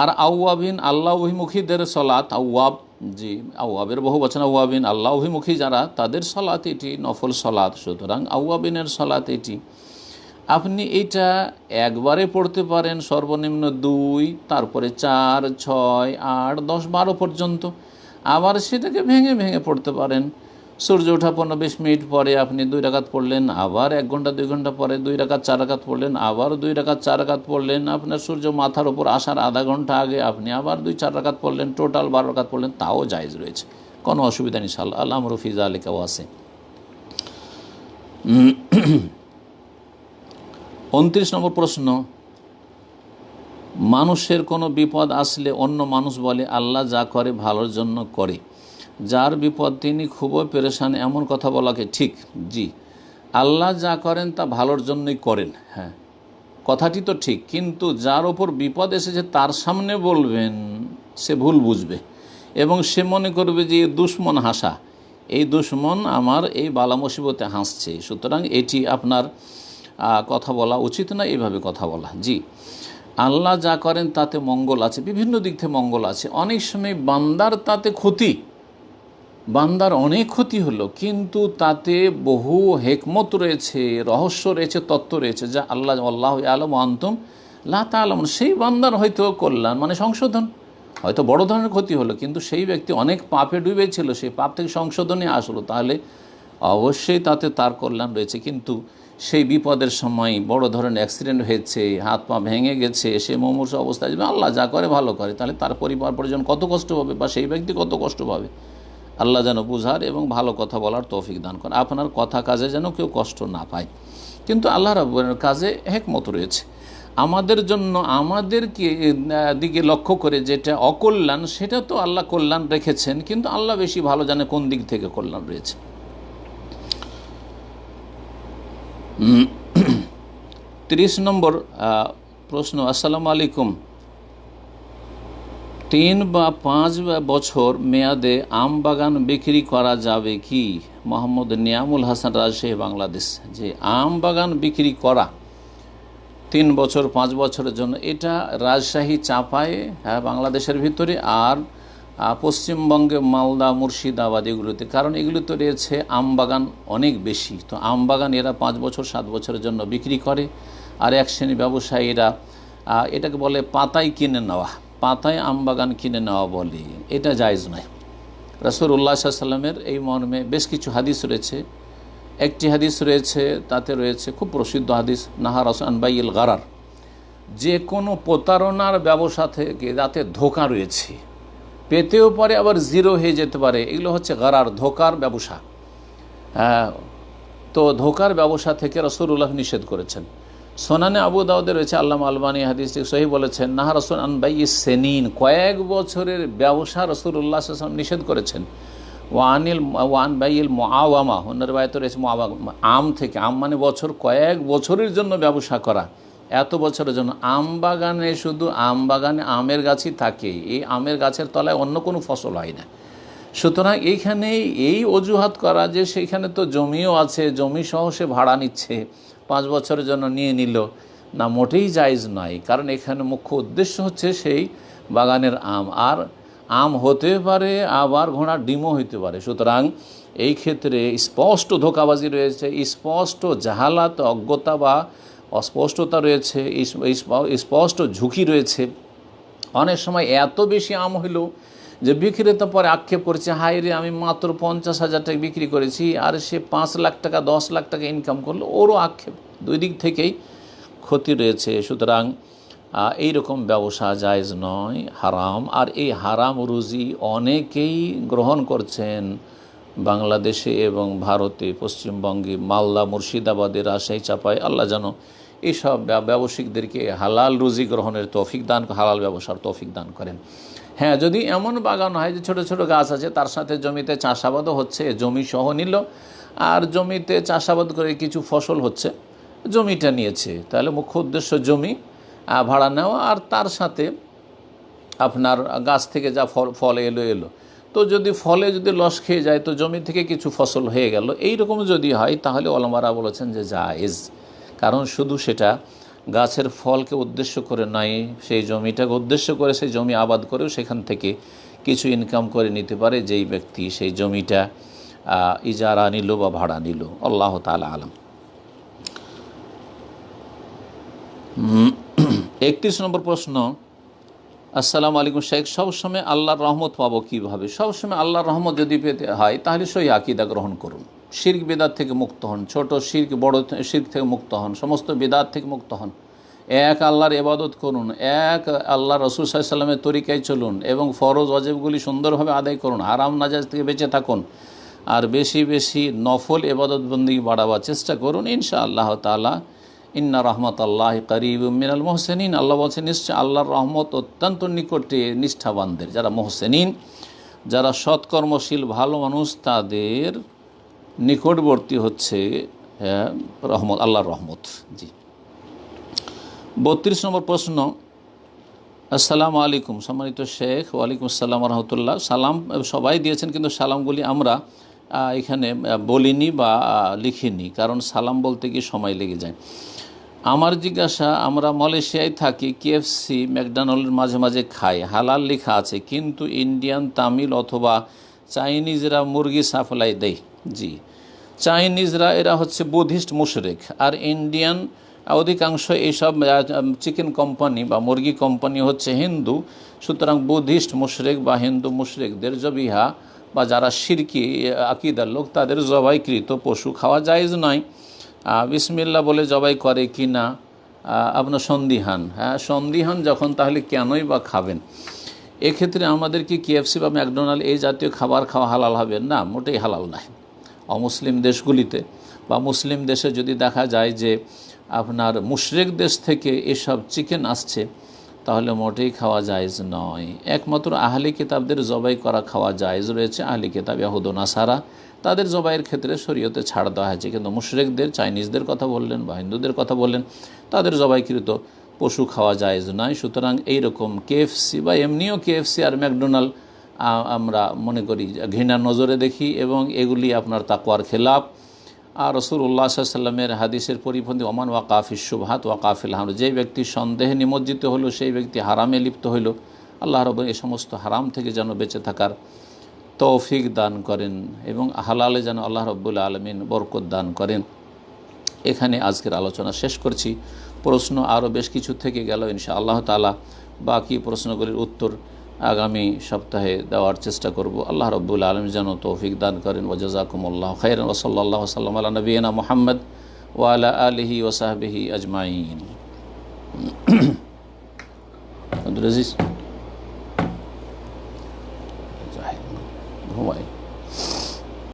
আর আউয়াবিন, আল্লাহ অভিমুখীদের সলাত, আউয়াব, জি, আউয়াবের বহু বচন আউয়াবিন, আল্লাহ অভিমুখী যারা, তাদের সলাত এটি নফল সলাত। সুতরাং আউয়াবিনের সলাত এটি। আপনি এটা একবারে পড়তে পারেন, সর্বনিম্ন 2, তারপরে 4, 6, 8, 10, 12 পর্যন্ত। আবার সেটাকে ভেঙে ভেঙে পড়তে পারেন। সূর্য ওঠা 15-20 মিনিট পরে আপনি 2 রাকাত পড়লেন, আবার 1 ঘন্টা 2 ঘন্টা পরে 2 রাকাত 4 রাকাত পড়লেন, আবার 2 রাকাত 4 রাকাত পড়লেন। আপনার সূর্য মাথার উপর আসার আধা ঘন্টা আগে আপনি আবার 2-4 রাকাত পড়লেন, টোটাল 12 রাকাত পড়লেন, তাও জায়েজ রয়েছে, কোনো অসুবিধা নেই। ইনশাআল্লাহ, আল আমরু ফি যালিকা ওয়াসি। 29 নম্বর প্রশ্ন, মানুষের কোনো বিপদ আসলে অন্য মানুষ বলে আল্লাহ যা করে ভালোর জন্য করে, যার বিপদ তিনি খুবই পেরেশান এমন কথা বলাকে ঠিক? জি, আল্লাহ যা করেন তা ভালোর জন্যই করেন। হ্যাঁ, কথাটি তো ঠিক, কিন্তু যার ওপর বিপদ এসেছে তার সামনে বলবেন সে ভুল বুঝবে এবং সে মনে করবে যে দুশ্মন হাসা, এই দুশ্মন আমার এই বালা মুসিবতে হাসছে, সুতরাং এটি আপনার কথা বলা উচিত না, এইভাবে কথা বলা। জি, আল্লাহ যা করেন তাতে মঙ্গল আছে, বিভিন্ন দিক থেকে মঙ্গল আছে। অনেক সময় বান্দার তাতে ক্ষতি, বান্দার অনেক ক্ষতি হলো, কিন্তু তাতে বহু হেকমত রয়েছে, রহস্য রয়েছে, তত্ত্ব রয়েছে, যা আল্লাহ আলম আন্তম লা তাআলাম। সেই বান্দার হয়তো কল্যাণ মানে সংশোধন, হয়তো বড় ধরনের ক্ষতি হলো, কিন্তু সেই ব্যক্তি অনেক পাপে ডুবেছিল, সেই পাপ থেকে সংশোধনে আসলো, তাহলে অবশ্যই তাতে তার কল্যাণ রয়েছে। কিন্তু সেই বিপদের সময় বড় ধরনের অ্যাক্সিডেন্ট হয়েছে, হাত পা ভেঙে গেছে, সে মুমূর্ষ অবস্থায় যাবে, আল্লাহ যা করে ভালো করে, তাহলে তার পরিবার পরিজন কত কষ্ট পাবে বা সেই ব্যক্তি কত কষ্ট পাবে। আল্লাহ যেন বুঝার এবং ভালো কথা বলার তৌফিক দান করেন, আপনার কথা কাজে যেন কেউ কষ্ট না পায়। কিন্তু আল্লাহ রাব্বুল কাজে হেকমত রয়েছে, আমাদের জন্য আমাদেরকে দিকে লক্ষ্য করে যেটা অকল্যাণ সেটা তো আল্লাহ কল্যাণ রেখেছেন, কিন্তু আল্লাহ বেশি ভালো জানে কোন দিক থেকে কল্যাণ রয়েছে। 30 নম্বর প্রশ্ন। আসসালামু আলাইকুম, 3 বা 5 বছর মেয়াদে আম বাগান বিক্রি করা যাবে কি? মোহাম্মদ নিয়ামুল হাসান, রাজশাহী, বাংলাদেশ। যে আম বাগান বিক্রি করা 3 বছর 5 বছরের জন্য, এটা রাজশাহী, চাঁপায়ে, হ্যাঁ, বাংলাদেশের ভিতরে, আর পশ্চিমবঙ্গে মালদা, মুর্শিদাবাদ এগুলোতে, কারণ এগুলোতে রয়েছে আম বাগান অনেক বেশি। তো আম বাগান এরা 5 বছর 7 বছরের জন্য বিক্রি করে। আর এক শ্রেণী ব্যবসায়ীরা এটাকে বলে পাতায় কিনে নেওয়া, পাতায় আম বাগান কিনে নেওয়া বলে, এটা জায়েজ নয়। রাসূলুল্লাহ সাল্লাল্লাহু আলাইহি ওয়াসাল্লামের এই মর্মে বেশ কিছু হাদিস রয়েছে। একটি হাদিস রয়েছে, তাতে রয়েছে খুব প্রসিদ্ধ হাদিস, নাহা রাসূল আন বাইইল গারার, যে কোনো প্রতারণার ব্যবসা থেকে যাতে ধোঁকা রয়েছে, পেতেও পারে আবার জিরো হয়ে যেতে পারে, এগুলো হচ্ছে গারার, ধোঁকার ব্যবসা। তো ধোঁকার ব্যবসা থেকে রাসূলুল্লাহ নিষেধ করেছেন। সোনানে আবু দাউদে রয়েছে, আল্লামা আলবানী হাদিসটি সহিহ বলেছেন, নাহা রাসূল আন বাইইস সেনিন, কয়েক বছরের ব্যবসা রাসূলুল্লাহ সাল্লাল্লাহু আলাইহি ওয়াসাল্লাম নিষেধ করেছেন। ওয়ান বাইল মুআওয়ামা, অন্য রিওয়ায়াতে রয়েছে মুআওয়ামা, আম থেকে, আম মানে বছর, কয়েক বছরের জন্য ব্যবসা করা, এত বছরের জন্য। আম বাগানে শুধু আম বাগানে আমের গাছই থাকে, এই আমের গাছের তলায় অন্য কোনো ফসল হয় না। সুতরাং এইখানে এই অজুহাত করা যে সেইখানে তো জমিও আছে, জমি সহ সে ভাড়া নিচ্ছে, 5 বছরের জন্য নিয়ে নিল, না, মোটেই জায়েজ নয়। কারণ এখানে মুখ্য উদ্দেশ্য হচ্ছে সেই বাগানের আম, আর আম হতে পারে আবার ঘোড়ার ডিমও হইতে পারে। সুতরাং এই ক্ষেত্রে স্পষ্ট ধোঁকাবাজি রয়েছে, স্পষ্ট জাহালাত, অজ্ঞতা বা অস্পষ্টতা রয়েছে, স্পষ্ট ঝুঁকি রয়েছে। অনেক সময় এত বেশি আম হইল যে বিক্রেতা পরে আক্ষেপ করেছে, হাই রে, আমি মাত্র 50,000 টাকা বিক্রি করেছি, আর সে 5 লাখ টাকা 10 লাখ টাকা ইনকাম করলো, ওরও আক্ষেপ। দুই দিক থেকেই ক্ষতি রয়েছে। সুতরাং এই রকম ব্যবসা জায়েজ নয়, হারাম। আর এই হারাম রুজি অনেকেই গ্রহণ করছেন বাংলাদেশে এবং ভারতে, পশ্চিমবঙ্গে, মালদা, মুর্শিদাবাদে, রাজশাহী, চাঁপায়। আল্লাহ যেন এইসব ব্যবসায়িকদেরকে হালাল রুজি গ্রহণের তৌফিক দান, হালাল ব্যবসার তৌফিক দান করেন। হ্যাঁ, যদি এমন বাগান হয় যে ছোট ছোট গাছ আছে, তার সাথে জমিতে চাষাবাদও হচ্ছে, জমি সহ নিল, আর জমিতে চাষাবাদ করে কিছু ফসল হচ্ছে, জমিটা নিয়েছে, তাহলে মুখ্য উদ্দেশ্য জমি ভাড়া নেওয়া, আর তার সাথে আপনার গাছ থেকে যা ফল এলো, তো যদি ফলে যদি লস খেয়ে যায় তো জমি থেকে কিছু ফসল হয়ে গেল, এই রকম যদি হয় তাহলে ওলামারা বলেছেন যে জায়েজ। কারণ শুধু সেটা গাছের ফলকে উদ্দেশ্য করে নয়, সেই জমিটাকে উদ্দেশ্য করে সেই জমি আবাদ করেও সেখান থেকে কিছু ইনকাম করে নিতে পারে যেই ব্যক্তি সেই জমিটা ইজারা নিল বা ভাড়া নিল। আল্লাহ তাআলা আলম। 31 নম্বর প্রশ্ন। আসসালামু আলাইকুম শেখ, সবসময় আল্লাহর রহমত পাবো কীভাবে? সবসময় আল্লাহর রহমত যদি পেতে হয় তাহলে সহি আকীদা গ্রহণ করুন, শিরক বিদআত থেকে মুক্ত হন, ছোট শিরক বড় শিরক থেকে মুক্ত হন, সমস্ত বিদআত থেকে মুক্ত হন, এক আল্লাহর ইবাদত করুন, এক আল্লাহ রাসূল সাল্লাল্লাহু আলাইহি ওয়াসাল্লামের তরিকায় চলুন এবং ফরজ ওয়াজিবগুলি সুন্দরভাবে আদায় করুন, হারাম নাজায়েজ থেকে বেঁচে থাকুন, আর বেশি বেশি নফল ইবাদত বন্দেগী বাড়াবার চেষ্টা করুন। ইনশাআল্লাহ তাআলা ইন্না রাহমাতাল্লাহি কারীবুম মিনাল মুহসিনিন, আল্লাহ বলছেন নিশ্চয় আল্লাহর রহমত অত্যন্ত নিকটে নিষ্ঠাবানদের, যারা মুহসিনিন যারা সৎকর্মশীল ভালো মানুষ তাদের নিকটবর্তী হচ্ছে রহমত, আল্লাহর রহমত। জি, 32 নম্বর প্রশ্ন। আসসালামু আলাইকুম, সম্মানিত শেখ। ওয়ালাইকুম আসসালাম রহমতুল্লাহ। সালাম সবাই দিয়েছেন, কিন্তু সালামগুলি আমরা এখানে বলিনি বা লিখিনি, কারণ সালাম বলতে গিয়ে সময় লেগে যায়। আমার জিজ্ঞাসা, আমরা মালয়েশিয়ায় থাকি, KFC ম্যাকডোনাল্ডের মাঝে মাঝে খাই, হালাল লেখা আছে, কিন্তু ইন্ডিয়ান, তামিল অথবা চাইনিজরা মুরগি সাপ্লাই দেয়। জি, চাইনিজরা এরা হচ্ছে বুদ্ধিস্ট মুশরিক, আর ইন্ডিয়ান অধিকাংশ এইসব চিকেন কোম্পানি বা মুরগি কোম্পানি হচ্ছে হিন্দু। সুতরাং বুদ্ধিস্ট মুশরিক বা হিন্দু মুশরিকদের জবিহা বা যারা শিরকি আকিদার লোক, তাদের জবাইকৃত পশু খাওয়া জায়েজ নয়। বিসমিল্লাহ বলে জবাই করে কি না আপনার সন্দিহান। হ্যাঁ, সন্দিহান যখন, তাহলে কেনই বা খাবেন? এক্ষেত্রে আমাদের কি KFC বা ম্যাকডোনাল্ড এই জাতীয় খাবার খাওয়া হালাল হবে? না, মোটেই হালাল নয়। অমুসলিম দেশগুলিতে বা মুসলিম দেশে যদি দেখা যায় যে আপনার মুশরিক দেশ থেকে এসব চিকেন আসছে, তাহলে মোটেই খাওয়া জায়েজ নয়। একমাত্র আহলি কিতাবদের জবাই করা খাওয়া জায়েজ রয়েছে। আহলি কিতাব ইয়াহুদ ও নাসারা, তাদের জবাইয়ের ক্ষেত্রে শরীয়তে ছাড় দেওয়া হয়েছে, কিন্তু মুশরিকদের, চাইনিজদের কথা বললেন বা হিন্দুদের কথা বললেন, তাদের জবাইকৃত পশু খাওয়া জায়েজ নয়। সুতরাং এইরকম KFC বা এমনিও KFC আর ম্যাকডোনাল্ড আমরা মনে করি ঘৃণার নজরে দেখি, এবং এগুলি আপনার তাকওয়ার খেলাফ। আর রাসূলুল্লাহ সাল্লাল্লাহু আলাইহি ওয়াসাল্লামের হাদিসের পরিপন্থী, ওমান ওয়াকাফিশ শুবহাত ওয়াকাফিল হারাম, যে ব্যক্তি সন্দেহে নিমজ্জিত হলো সেই ব্যক্তি হারামে লিপ্ত হইল। আল্লাহ রাব্বুল এই সমস্ত হারাম থেকে যেন বেঁচে থাকার তৌফিক দান করেন, এবং হালালে যেন আল্লাহ রাব্বুল আলামিন বরকত দান করেন। এখানে আজকের আলোচনা শেষ করছি। প্রশ্ন আরও বেশ কিছু থেকে গেল, ইনশাআল্লাহ তাআলা বাকি প্রশ্নগুলির উত্তর আগামী সপ্তাহে দেওয়ার চেষ্টা করব। আল্লাহ রাব্বুল আলামিন যেন তৌফিক দান করেন। ওয়া জাযাকুমুল্লাহু খাইরান ওয়া সাল্লাল্লাহু ওয়া সাল্লাম আলা নবিয়িনা মুহাম্মদ ওয়া আলা আলিহি ওয়া সাহবিহি আজমাইন। আব্দুল আজিজ ঘুমাই।